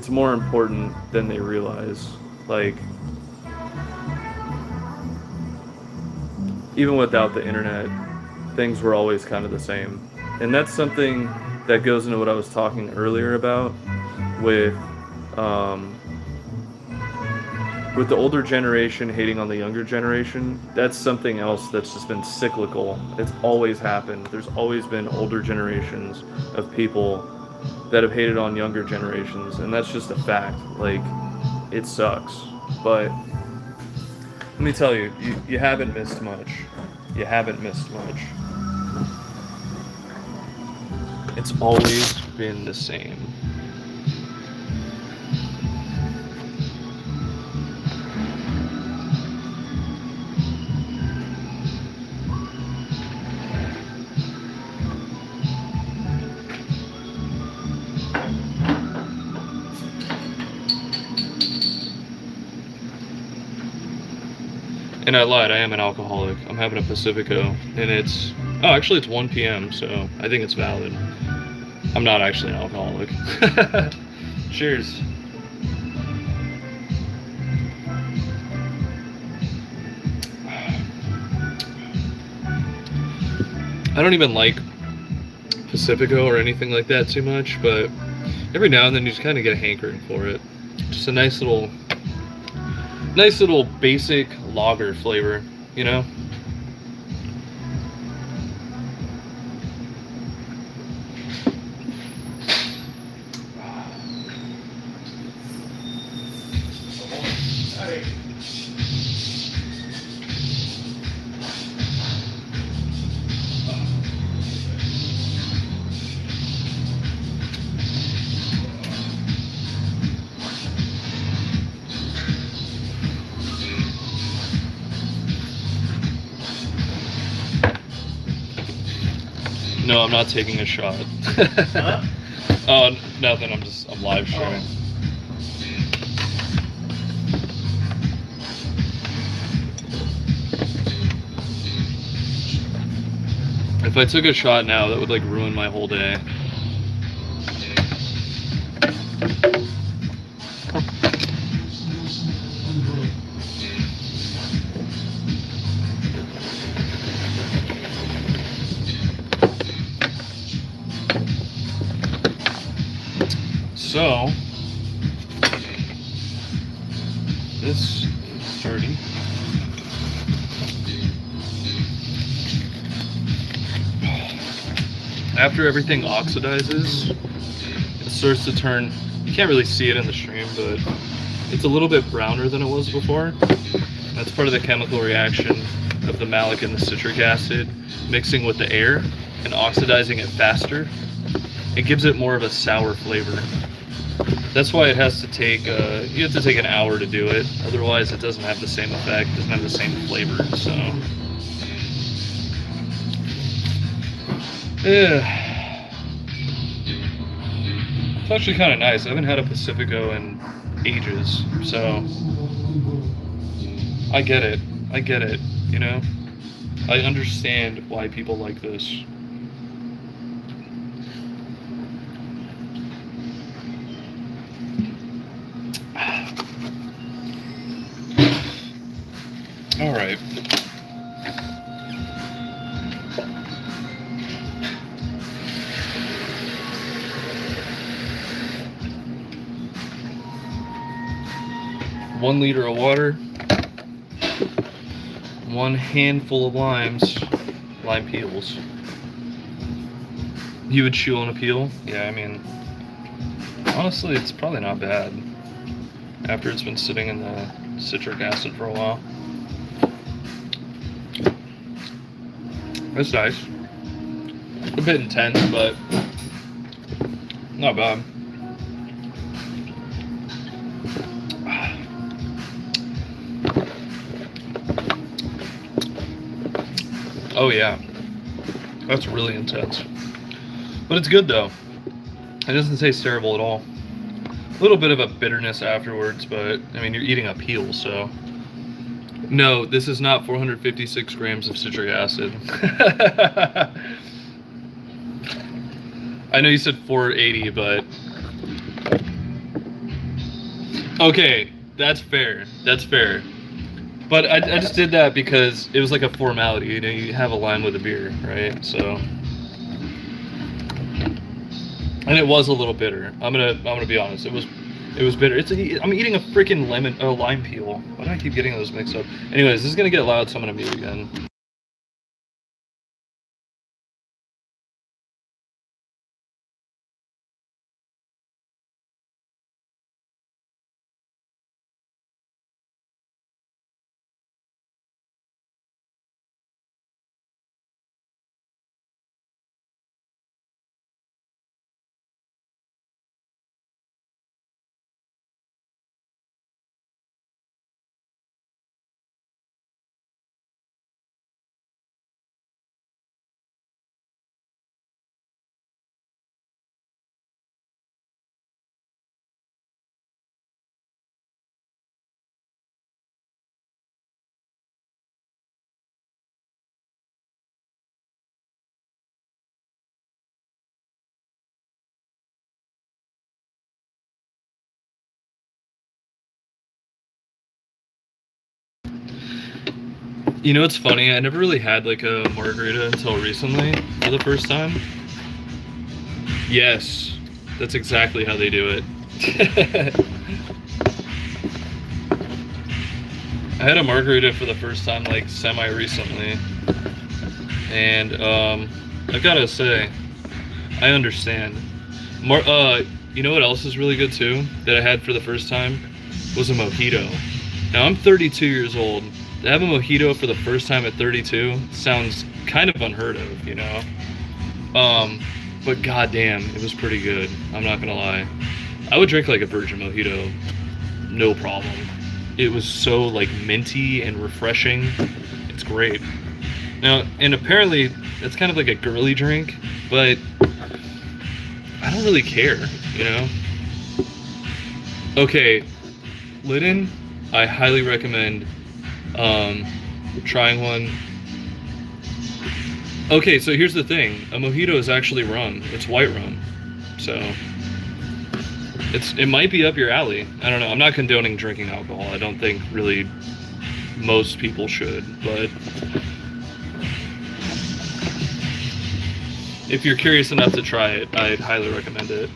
more important than they realize. Like, even without the internet, things were always kind of the same, and that's something that goes into what I was talking earlier about with um, with the older generation hating on the younger generation. That's something else that's just been cyclical. It's always happened. There's always been older generations of people that have hated on younger generations, and that's just a fact. Like, it sucks. But let me tell you, you haven't missed much. You haven't missed much. It's always been the same. And I lied, I am an alcoholic. I'm having a Pacifico, and it's... Oh, actually it's 1 p.m., so I think it's valid. I'm not actually an alcoholic. Cheers. I don't even like Pacifico or anything like that too much, but every now and then you just kind of get a hankering for it. Just a nice little basic lager flavor, you know? No, I'm not taking a shot. Huh? Oh, nothing. I'm live streaming. If I took a shot now, that would like ruin my whole day. So, this is dirty. After everything oxidizes, it starts to turn, you can't really see it in the stream, but it's a little bit browner than it was before. That's part of the chemical reaction of the malic and the citric acid mixing with the air and oxidizing it faster. It gives it more of a sour flavor. That's why it has to take, you have to take an hour to do it. Otherwise it doesn't have the same effect, doesn't have the same flavor, so. Yeah. It's actually kind of nice. I haven't had a Pacifico in ages, so. I get it, you know? I understand why people like this. All right. One liter of water, one handful of lime peels. You would chew on a peel? Yeah, I mean, honestly, it's probably not bad after it's been sitting in the citric acid for a while. That's nice. A bit intense, but not bad. Oh yeah, that's really intense. But it's good though. It doesn't taste terrible at all. A little bit of a bitterness afterwards, but I mean, you're eating a peel, so. No, this is not 456 grams of citric acid. I know you said 480, but okay, that's fair. That's fair. But I just did that because it was like a formality. You know, you have a lime with a beer, right? So, and it was a little bitter. I'm gonna be honest. It was bitter. I'm eating a freaking lime peel. Why do I keep getting those mixed up? Anyways, this is gonna get loud, so I'm gonna mute again. You know what's funny? I never really had like a margarita until recently for the first time. Yes, that's exactly how they do it. I had a margarita for the first time like semi recently, and I gotta say, I understand. You know what else is really good too that I had for the first time was a mojito. Now I'm 32 years old. To have a mojito for the first time at 32 sounds kind of unheard of, you know. Um, but goddamn, it was pretty good. I'm not gonna lie. I would drink like a virgin mojito, no problem. It was so like minty and refreshing. It's great. Now, and apparently it's kind of like a girly drink, but I don't really care, you know. Okay, Lydon, I highly recommend trying one. Okay, so here's the thing: a mojito is actually rum. It's white rum, so it might be up your alley. I don't know. I'm not condoning drinking alcohol. I don't think really most people should, but if you're curious enough to try it, I'd highly recommend it.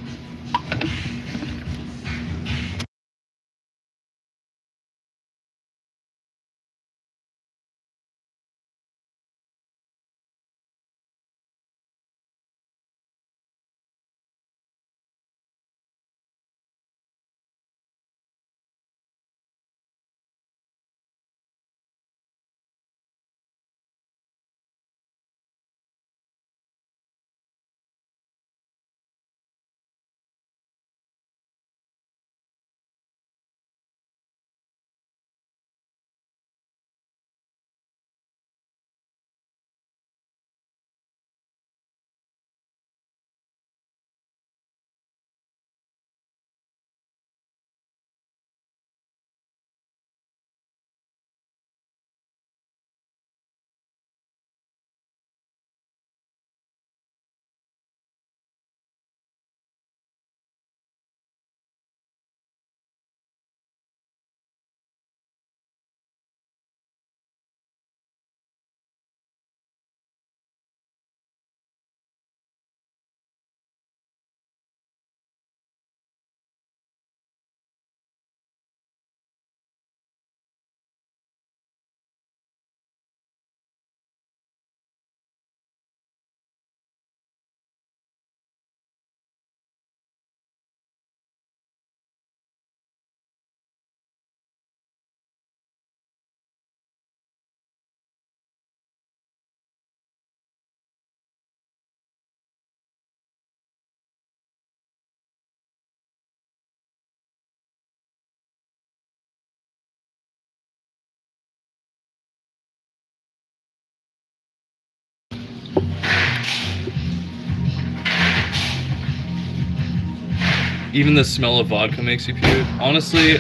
Even the smell of vodka makes you puke. Honestly,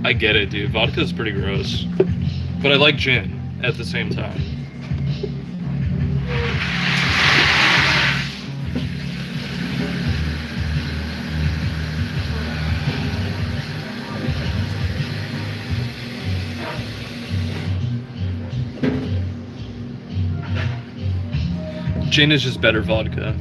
I get it, dude. Vodka is pretty gross. But I like gin at the same time. Gin is just better vodka.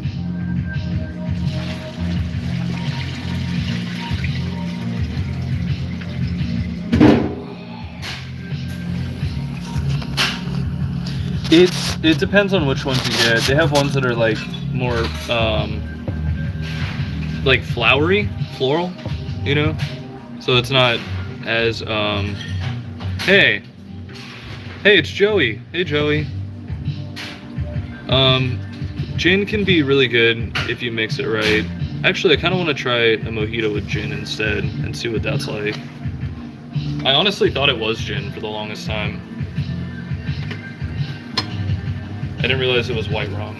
It depends on which ones you get. They have ones that are like more like flowery, floral, you know? So it's not as hey, it's Joey. Hey Joey. Gin can be really good if you mix it right. Actually, I kind of want to try a mojito with gin instead and see what that's like. I honestly thought it was gin for the longest time. I didn't realize it was white rum.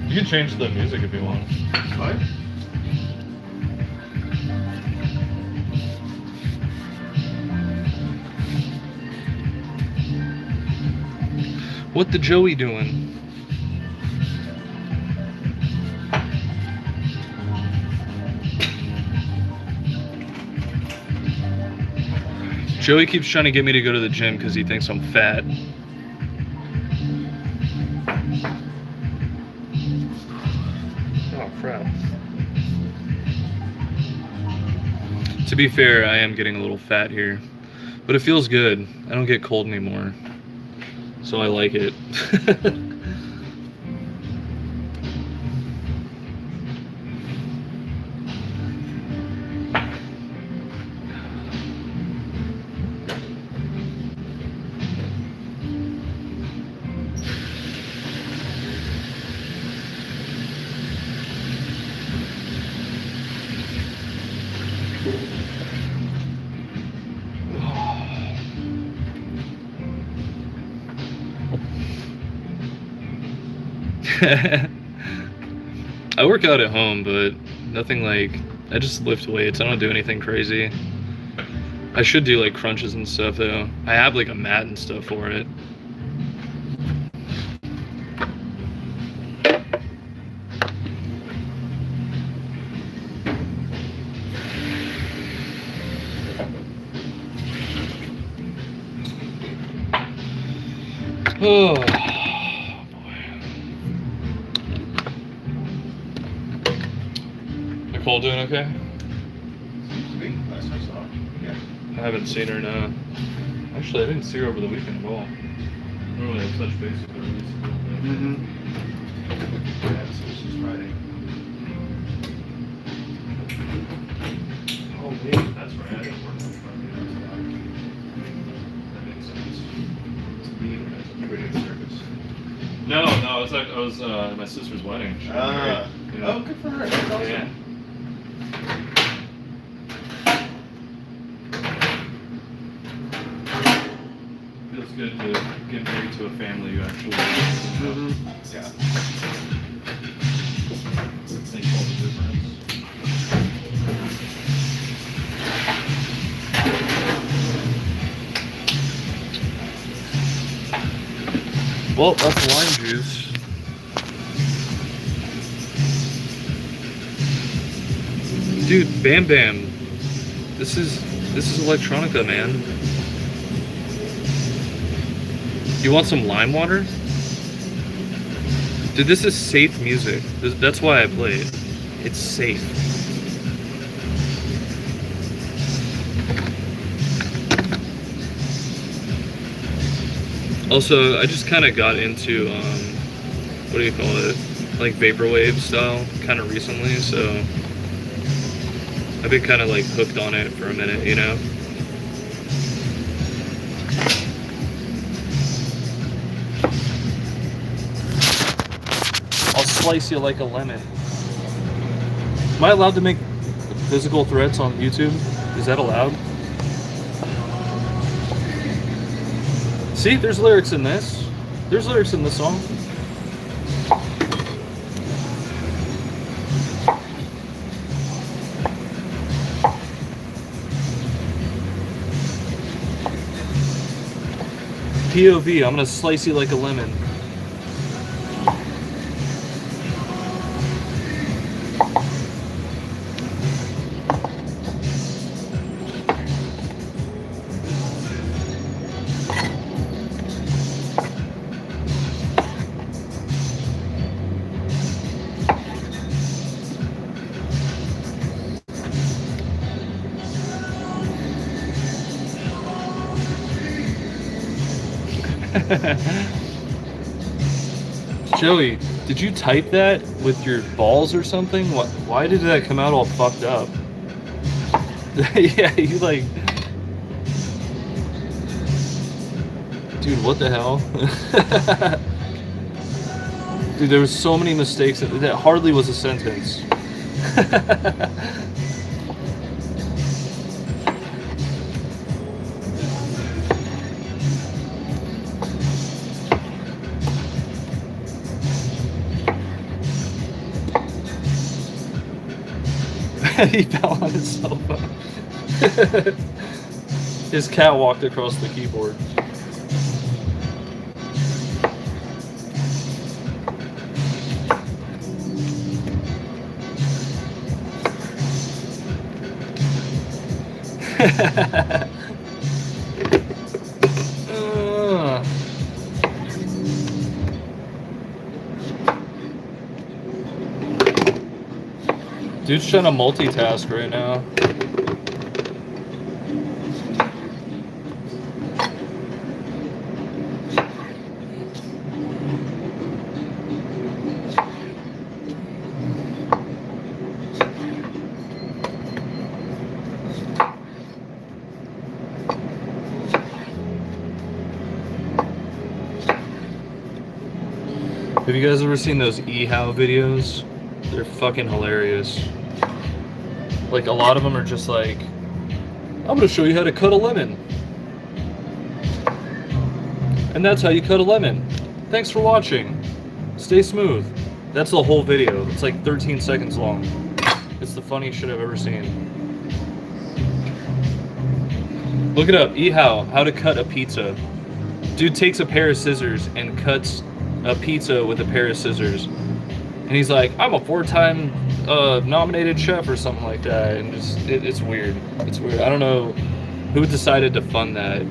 You can change the music if you want. What? What the Joey doing? Joey keeps trying to get me to go to the gym because he thinks I'm fat. Oh, crap. To be fair, I am getting a little fat here. But it feels good. I don't get cold anymore. So I like it. I work out at home, but nothing like, I just lift weights. I don't do anything crazy. I should do like crunches and stuff though. I have like a mat and stuff for it. Oh boy. Nicole doing okay? Sweet. Last I saw. Yeah. I haven't seen her now. Actually, I didn't see her over the weekend at all. I don't really have touch base with her recently. Mm-hmm. Yeah, so this is Friday. Oh, wait, that's right. I didn't work on Friday. That makes sense. It's me and everybody at service. No, I was at my sister's wedding. She got married. Yeah. Oh, good for her. That's awesome. Yeah. Feels good to get married to a family you actually love. Mm-hmm. Yeah. Makes all the difference. Well, that's lime juice. Dude, Bam Bam. This is electronica, man. You want some lime water? Dude, this is safe music. That's why I play it. It's safe. Also, I just kind of got into, what do you call it? Like vaporwave style kind of recently, so I've been kind of like hooked on it for a minute, you know? I'll slice you like a lemon. Am I allowed to make physical threats on YouTube? Is that allowed? See, there's lyrics in this. There's lyrics in the song. POV, I'm gonna slice you like a lemon. Joey, did you type that with your balls or something? Why did that come out all fucked up? Yeah, you like... Dude, what the hell? Dude, there was so many mistakes. That hardly was a sentence. He fell on his cell phone. His cat walked across the keyboard. Dude's trying to multitask right now. Have you guys ever seen those eHow videos? They're fucking hilarious. Like, a lot of them are just like, I'm gonna show you how to cut a lemon. And that's how you cut a lemon. Thanks for watching. Stay smooth. That's the whole video. It's like 13 seconds long. It's the funniest shit I've ever seen. Look it up. eHow, how to cut a pizza. Dude takes a pair of scissors and cuts a pizza with a pair of scissors. And he's like, I'm a 4-time nominated chef or something like that. And just, it's weird. It's weird. I don't know who decided to fund that.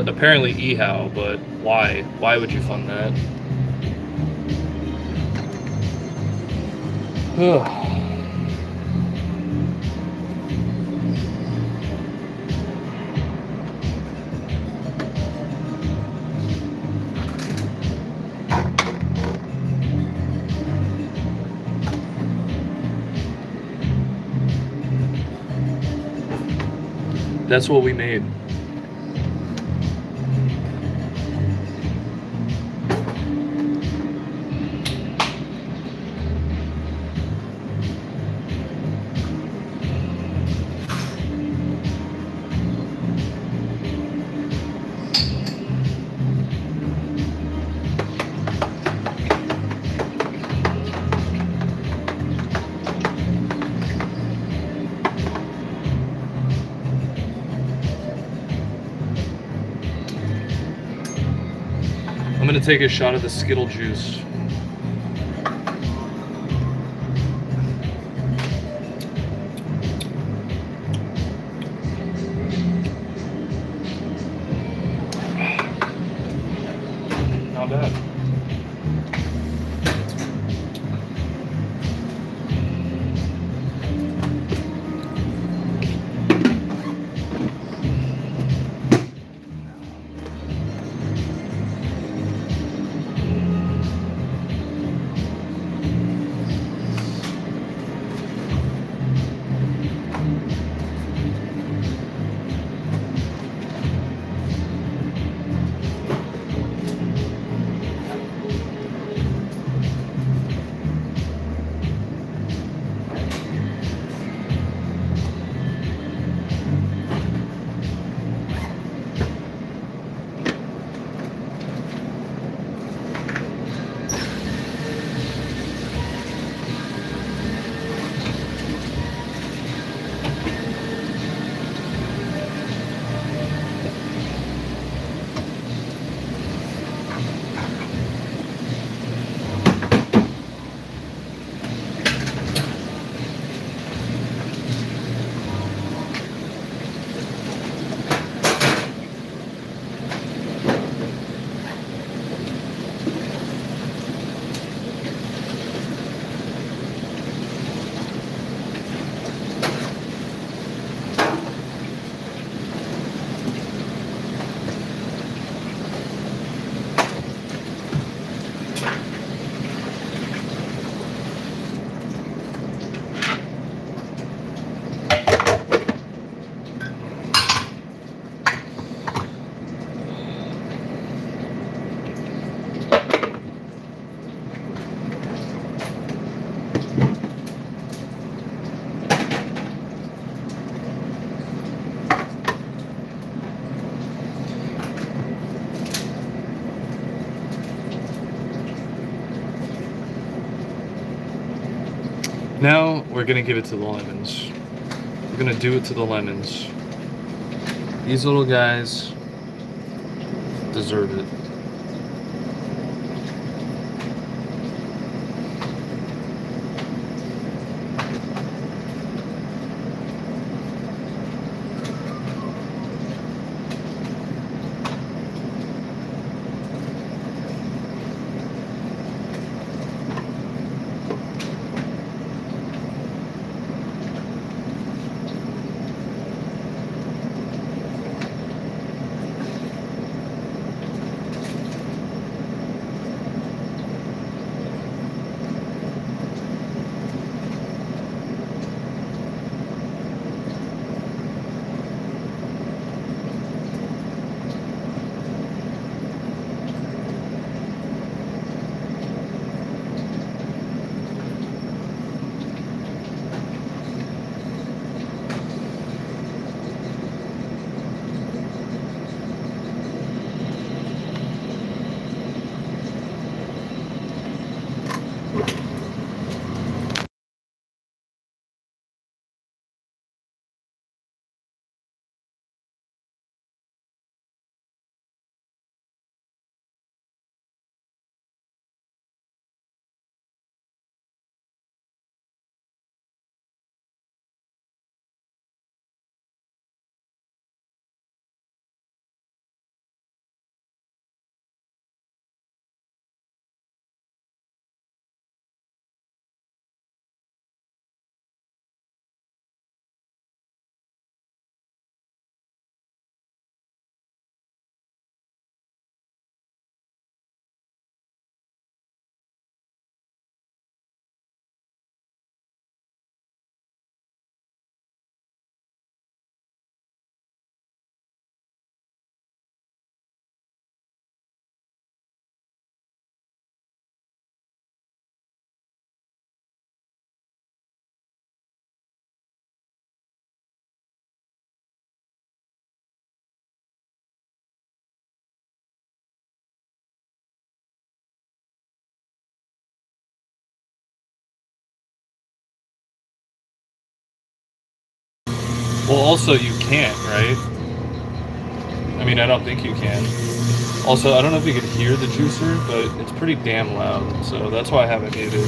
Apparently eHow, but why? Why would you fund that? That's what we made. I'm gonna take a shot of the Skittle juice. Not bad. Now we're gonna give it to the lemons. We're gonna do it to the lemons. These little guys deserve it. Well, also you can't, right? I mean, I don't think you can. Also, I don't know if you can hear the juicer, but it's pretty damn loud, so that's why I have it muted.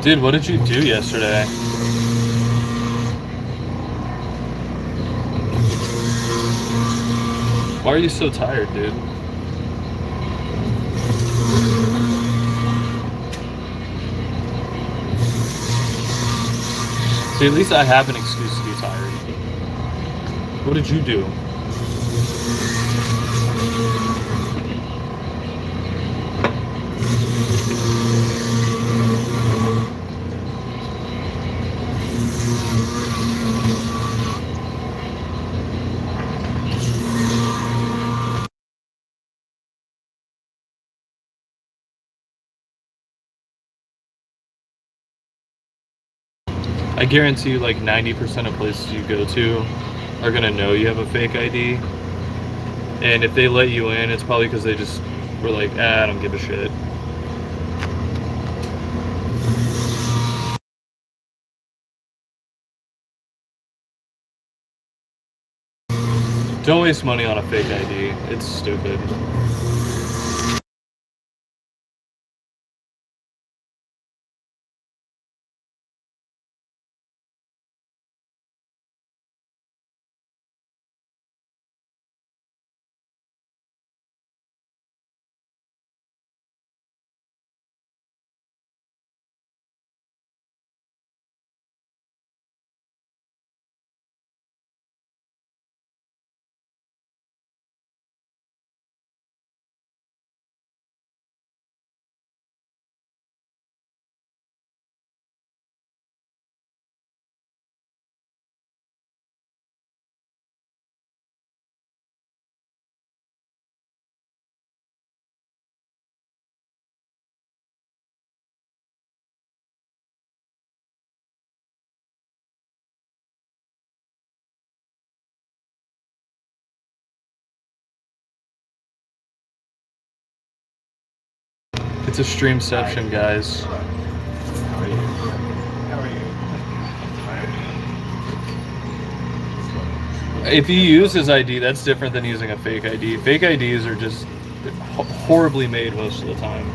Dude, what did you do yesterday? Why are you so tired, dude? See, at least I have an excuse to be tired. What did you do? I guarantee you, like 90% of places you go to are gonna know you have a fake ID. And if they let you in, it's probably because they just were like, I don't give a shit. Don't waste money on a fake ID. It's stupid. It's a streamception, guys. How are you? How are you? If you use his ID, that's different than using a fake ID. Fake IDs are just horribly made most of the time.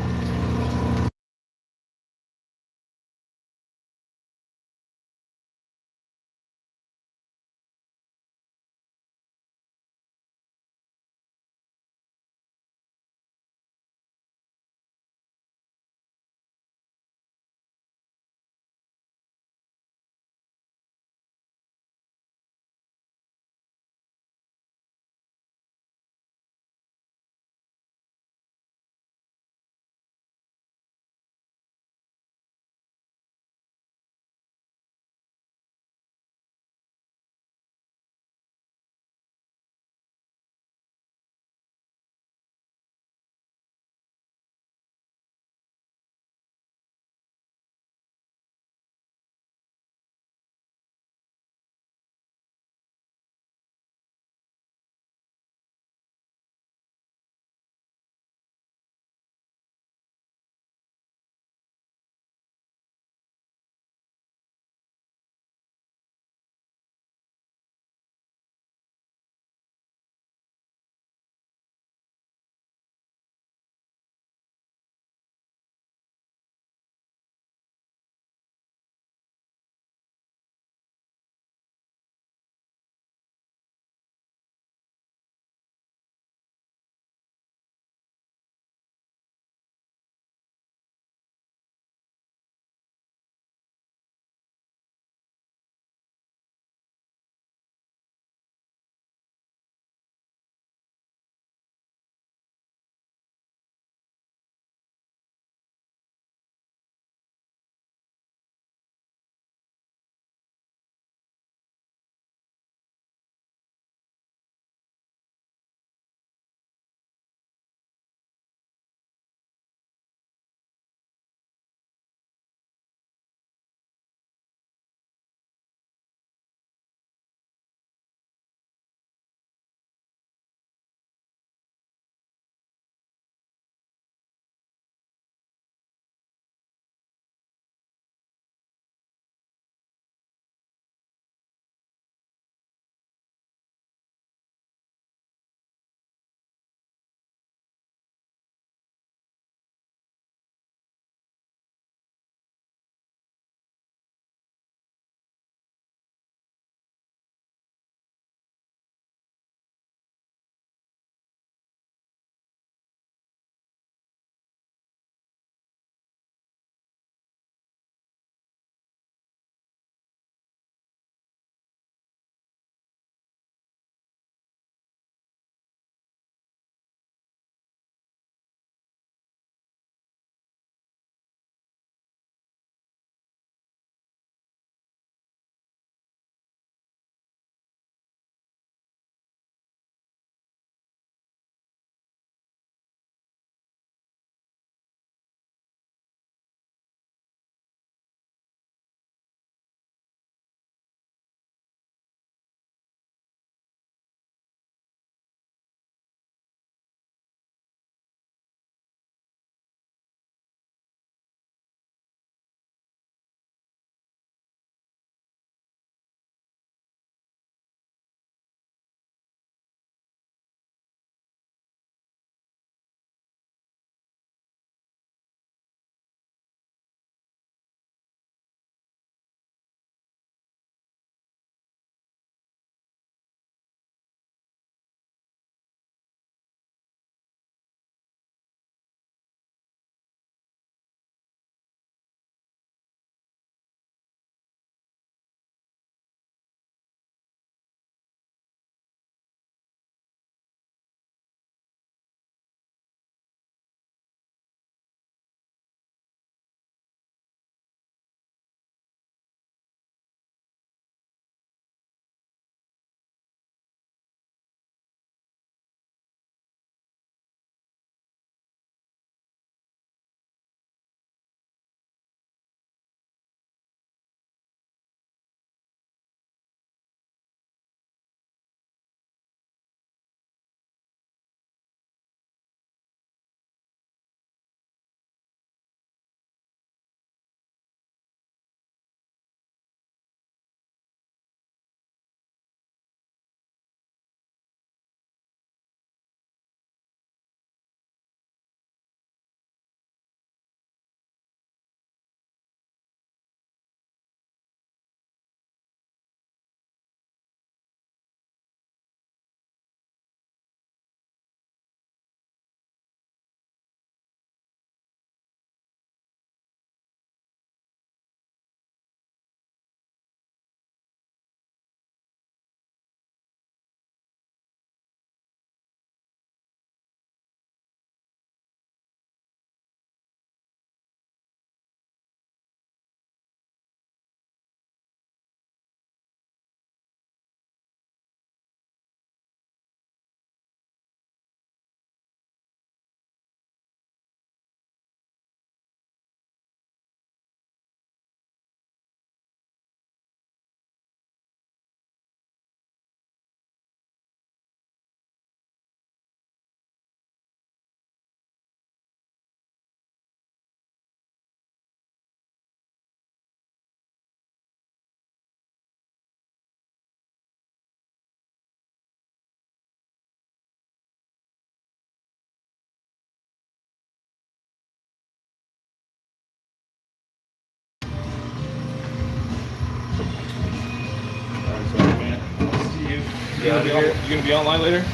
Yeah, You gonna be online later?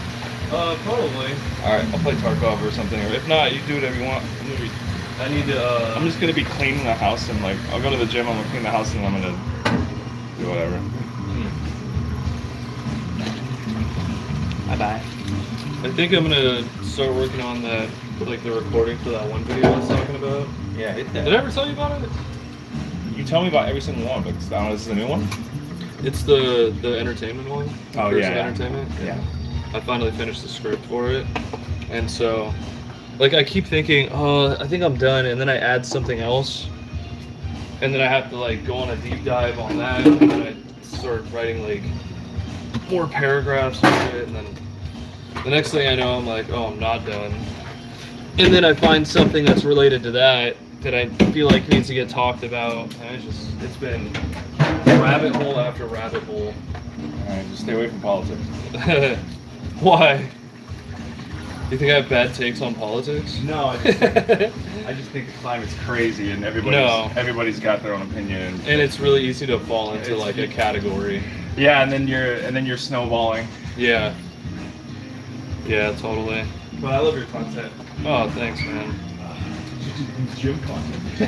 probably. Alright, I'll play Tarkov or something. Or if not, you do whatever you want. I need to. I'm just gonna be cleaning the house and like I'll go to the gym. I'm gonna clean the house and I'm gonna do whatever. Bye bye. I think I'm gonna start working on that, like the recording for that one video I was talking about. Yeah, hit that. Did I ever tell you about it? You tell me about every single one, but this is a new one. It's the entertainment one. Oh, Curse yeah, of yeah. Entertainment. Yeah. I finally finished the script for it, and so, like, I keep thinking, oh, I think I'm done, and then I add something else, and then I have to like go on a deep dive on that, and then I start writing like more paragraphs of it, and then the next thing I know, I'm like, oh, I'm not done, and then I find something that's related to that I feel like needs to get talked about, and it's been rabbit hole after rabbit hole. Alright, just stay away from politics. Why? You think I have bad takes on politics? No, I just think the climate's crazy and everybody's got their own opinion. And it's really easy to fall into like a category. Yeah, and then you're snowballing. Yeah. Yeah, totally. Well, I love your content. Oh, thanks, man. Gym content.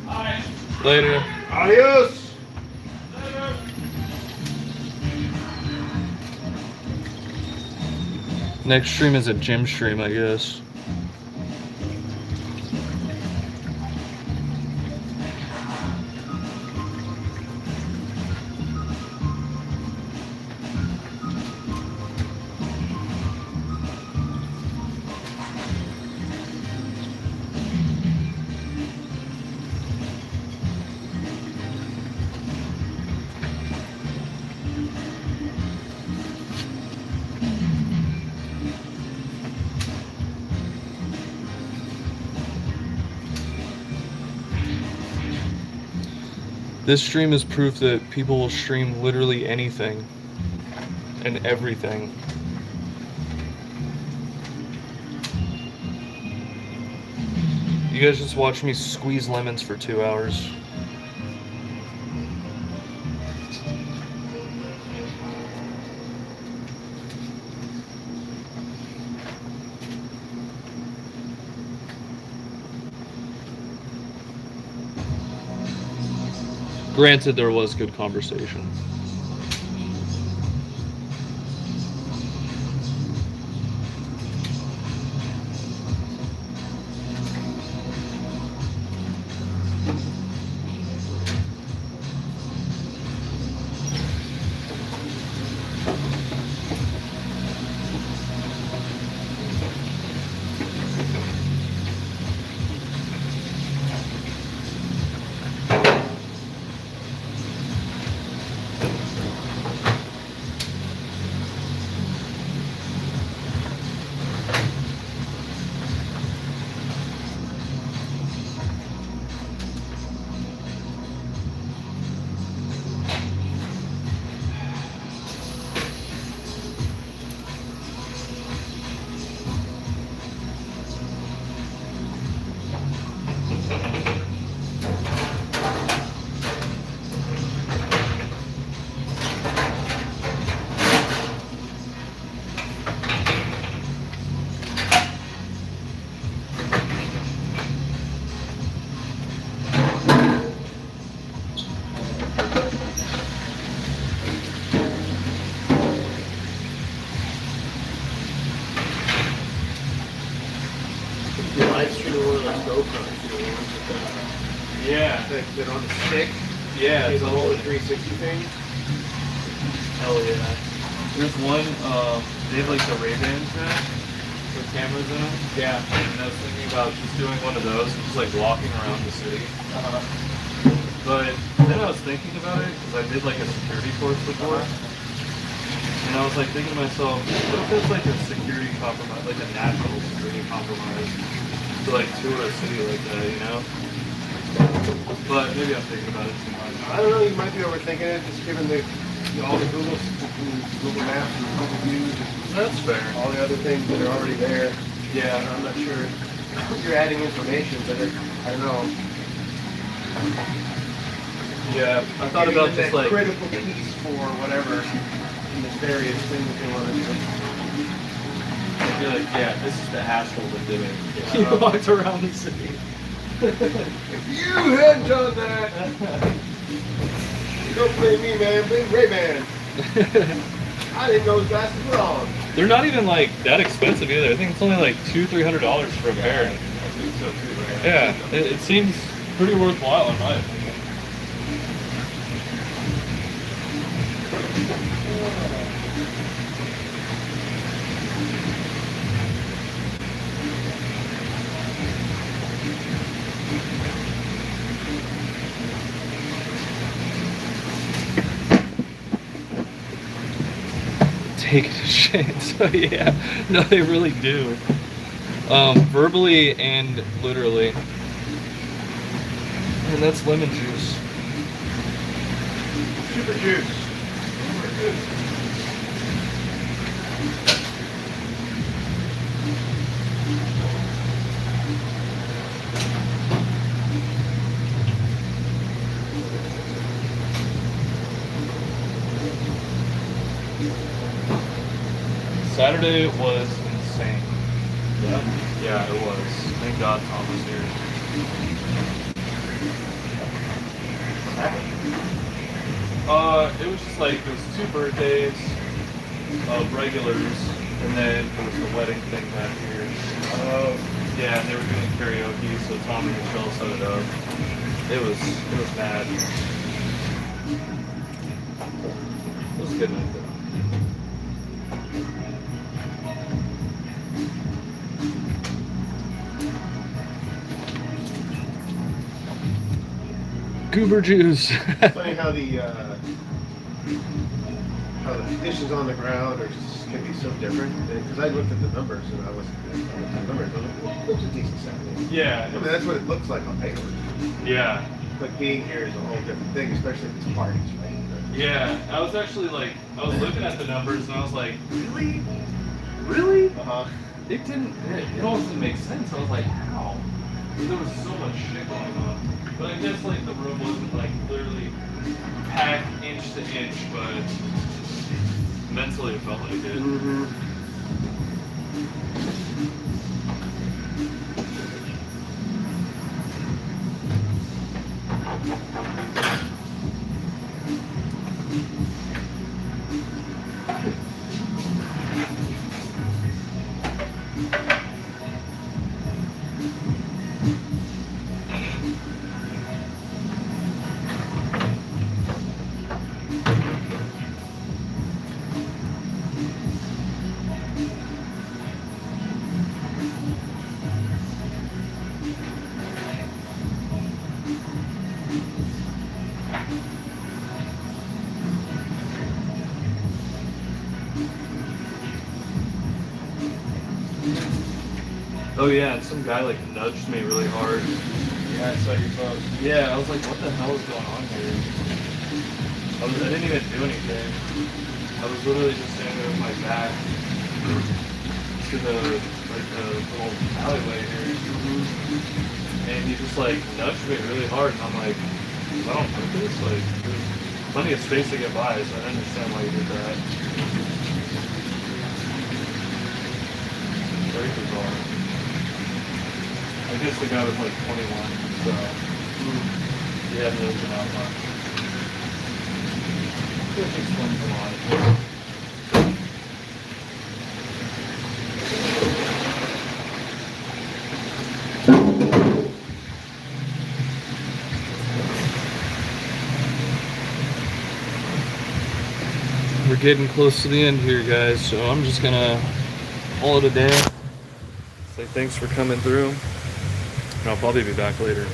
Alright. Later. Adios. Next stream is a gym stream, I guess. This stream is proof that people will stream literally anything and everything. You guys just watch me squeeze lemons for 2 hours. Granted, there was good conversation. Yeah. That on the stick. Yeah, It's a whole 360 thing. hell yeah. There's one, they have like the Ray-Bans now, with cameras in them. Yeah. And I was thinking about just doing one of those and just like walking around the city. But then I was thinking about it, because I did like a security course before. And I was like thinking to myself, what if there's like a security compromise, like a national security compromise to like tour a city like that, you know? But maybe I'm thinking about it too much. I don't know, you might be overthinking it, just given all the Google Maps and Google Views and That's fair. all the other things that are already there. Yeah. I'm not sure. You're adding information, but I don't know. Yeah, I thought about Maybe just that like, critical piece for whatever. nefarious thing that they want to do. I feel like, yeah, this is the asshole that did it. He walked around the city. If you had done that, don't blame me, man. Blame Ray-Man. I didn't know his glasses were on. They're not even like that expensive either. I think it's only like $200-300 for a pair. I think so too, right? Yeah, it seems pretty worthwhile in my opinion. Take it to shit. So yeah, no, they really do. Verbally and literally. And that's lemon juice. Super juice. Super juice. Saturday was insane. Yeah, it was. Thank God Tom was here. It was just like those 2 birthdays of regulars, and then there was the wedding thing back here. Yeah, and they were doing karaoke, so Tom and Michelle set it up. It was mad. It was a good night though. Goober juice. Funny how the conditions on the ground can be so different. Because I looked at the numbers and I looked at the numbers. I was like, it looks a decent Saturday. Yeah. I mean, that's what it looks like on paper. Yeah. But being here is a whole different thing, especially if it's parties, right? Yeah. I was actually like, I was looking at the numbers and I was like, really? Really? Uh-huh. It almost didn't make sense. I was like, how? There was so much shit going on. But I guess like the room wasn't like literally packed inch to inch, but mentally it felt like it. Mm-hmm. Oh yeah, and some guy like nudged me really hard. Yeah, I saw your post. Yeah, I was like, what the hell is going on here? I didn't even do anything. I was literally just standing there with my back to the little alleyway here. And he just like nudged me really hard, and I'm like, I don't purpose. Like, there's plenty of space to get by, so I understand why you did that. Very bizarre. I guess the guy was like 21, so he hadn't really been out much. Which explains a lot. We're getting close to the end here, guys, so I'm just gonna call it a day. Say thanks for coming through, and I'll probably be back later.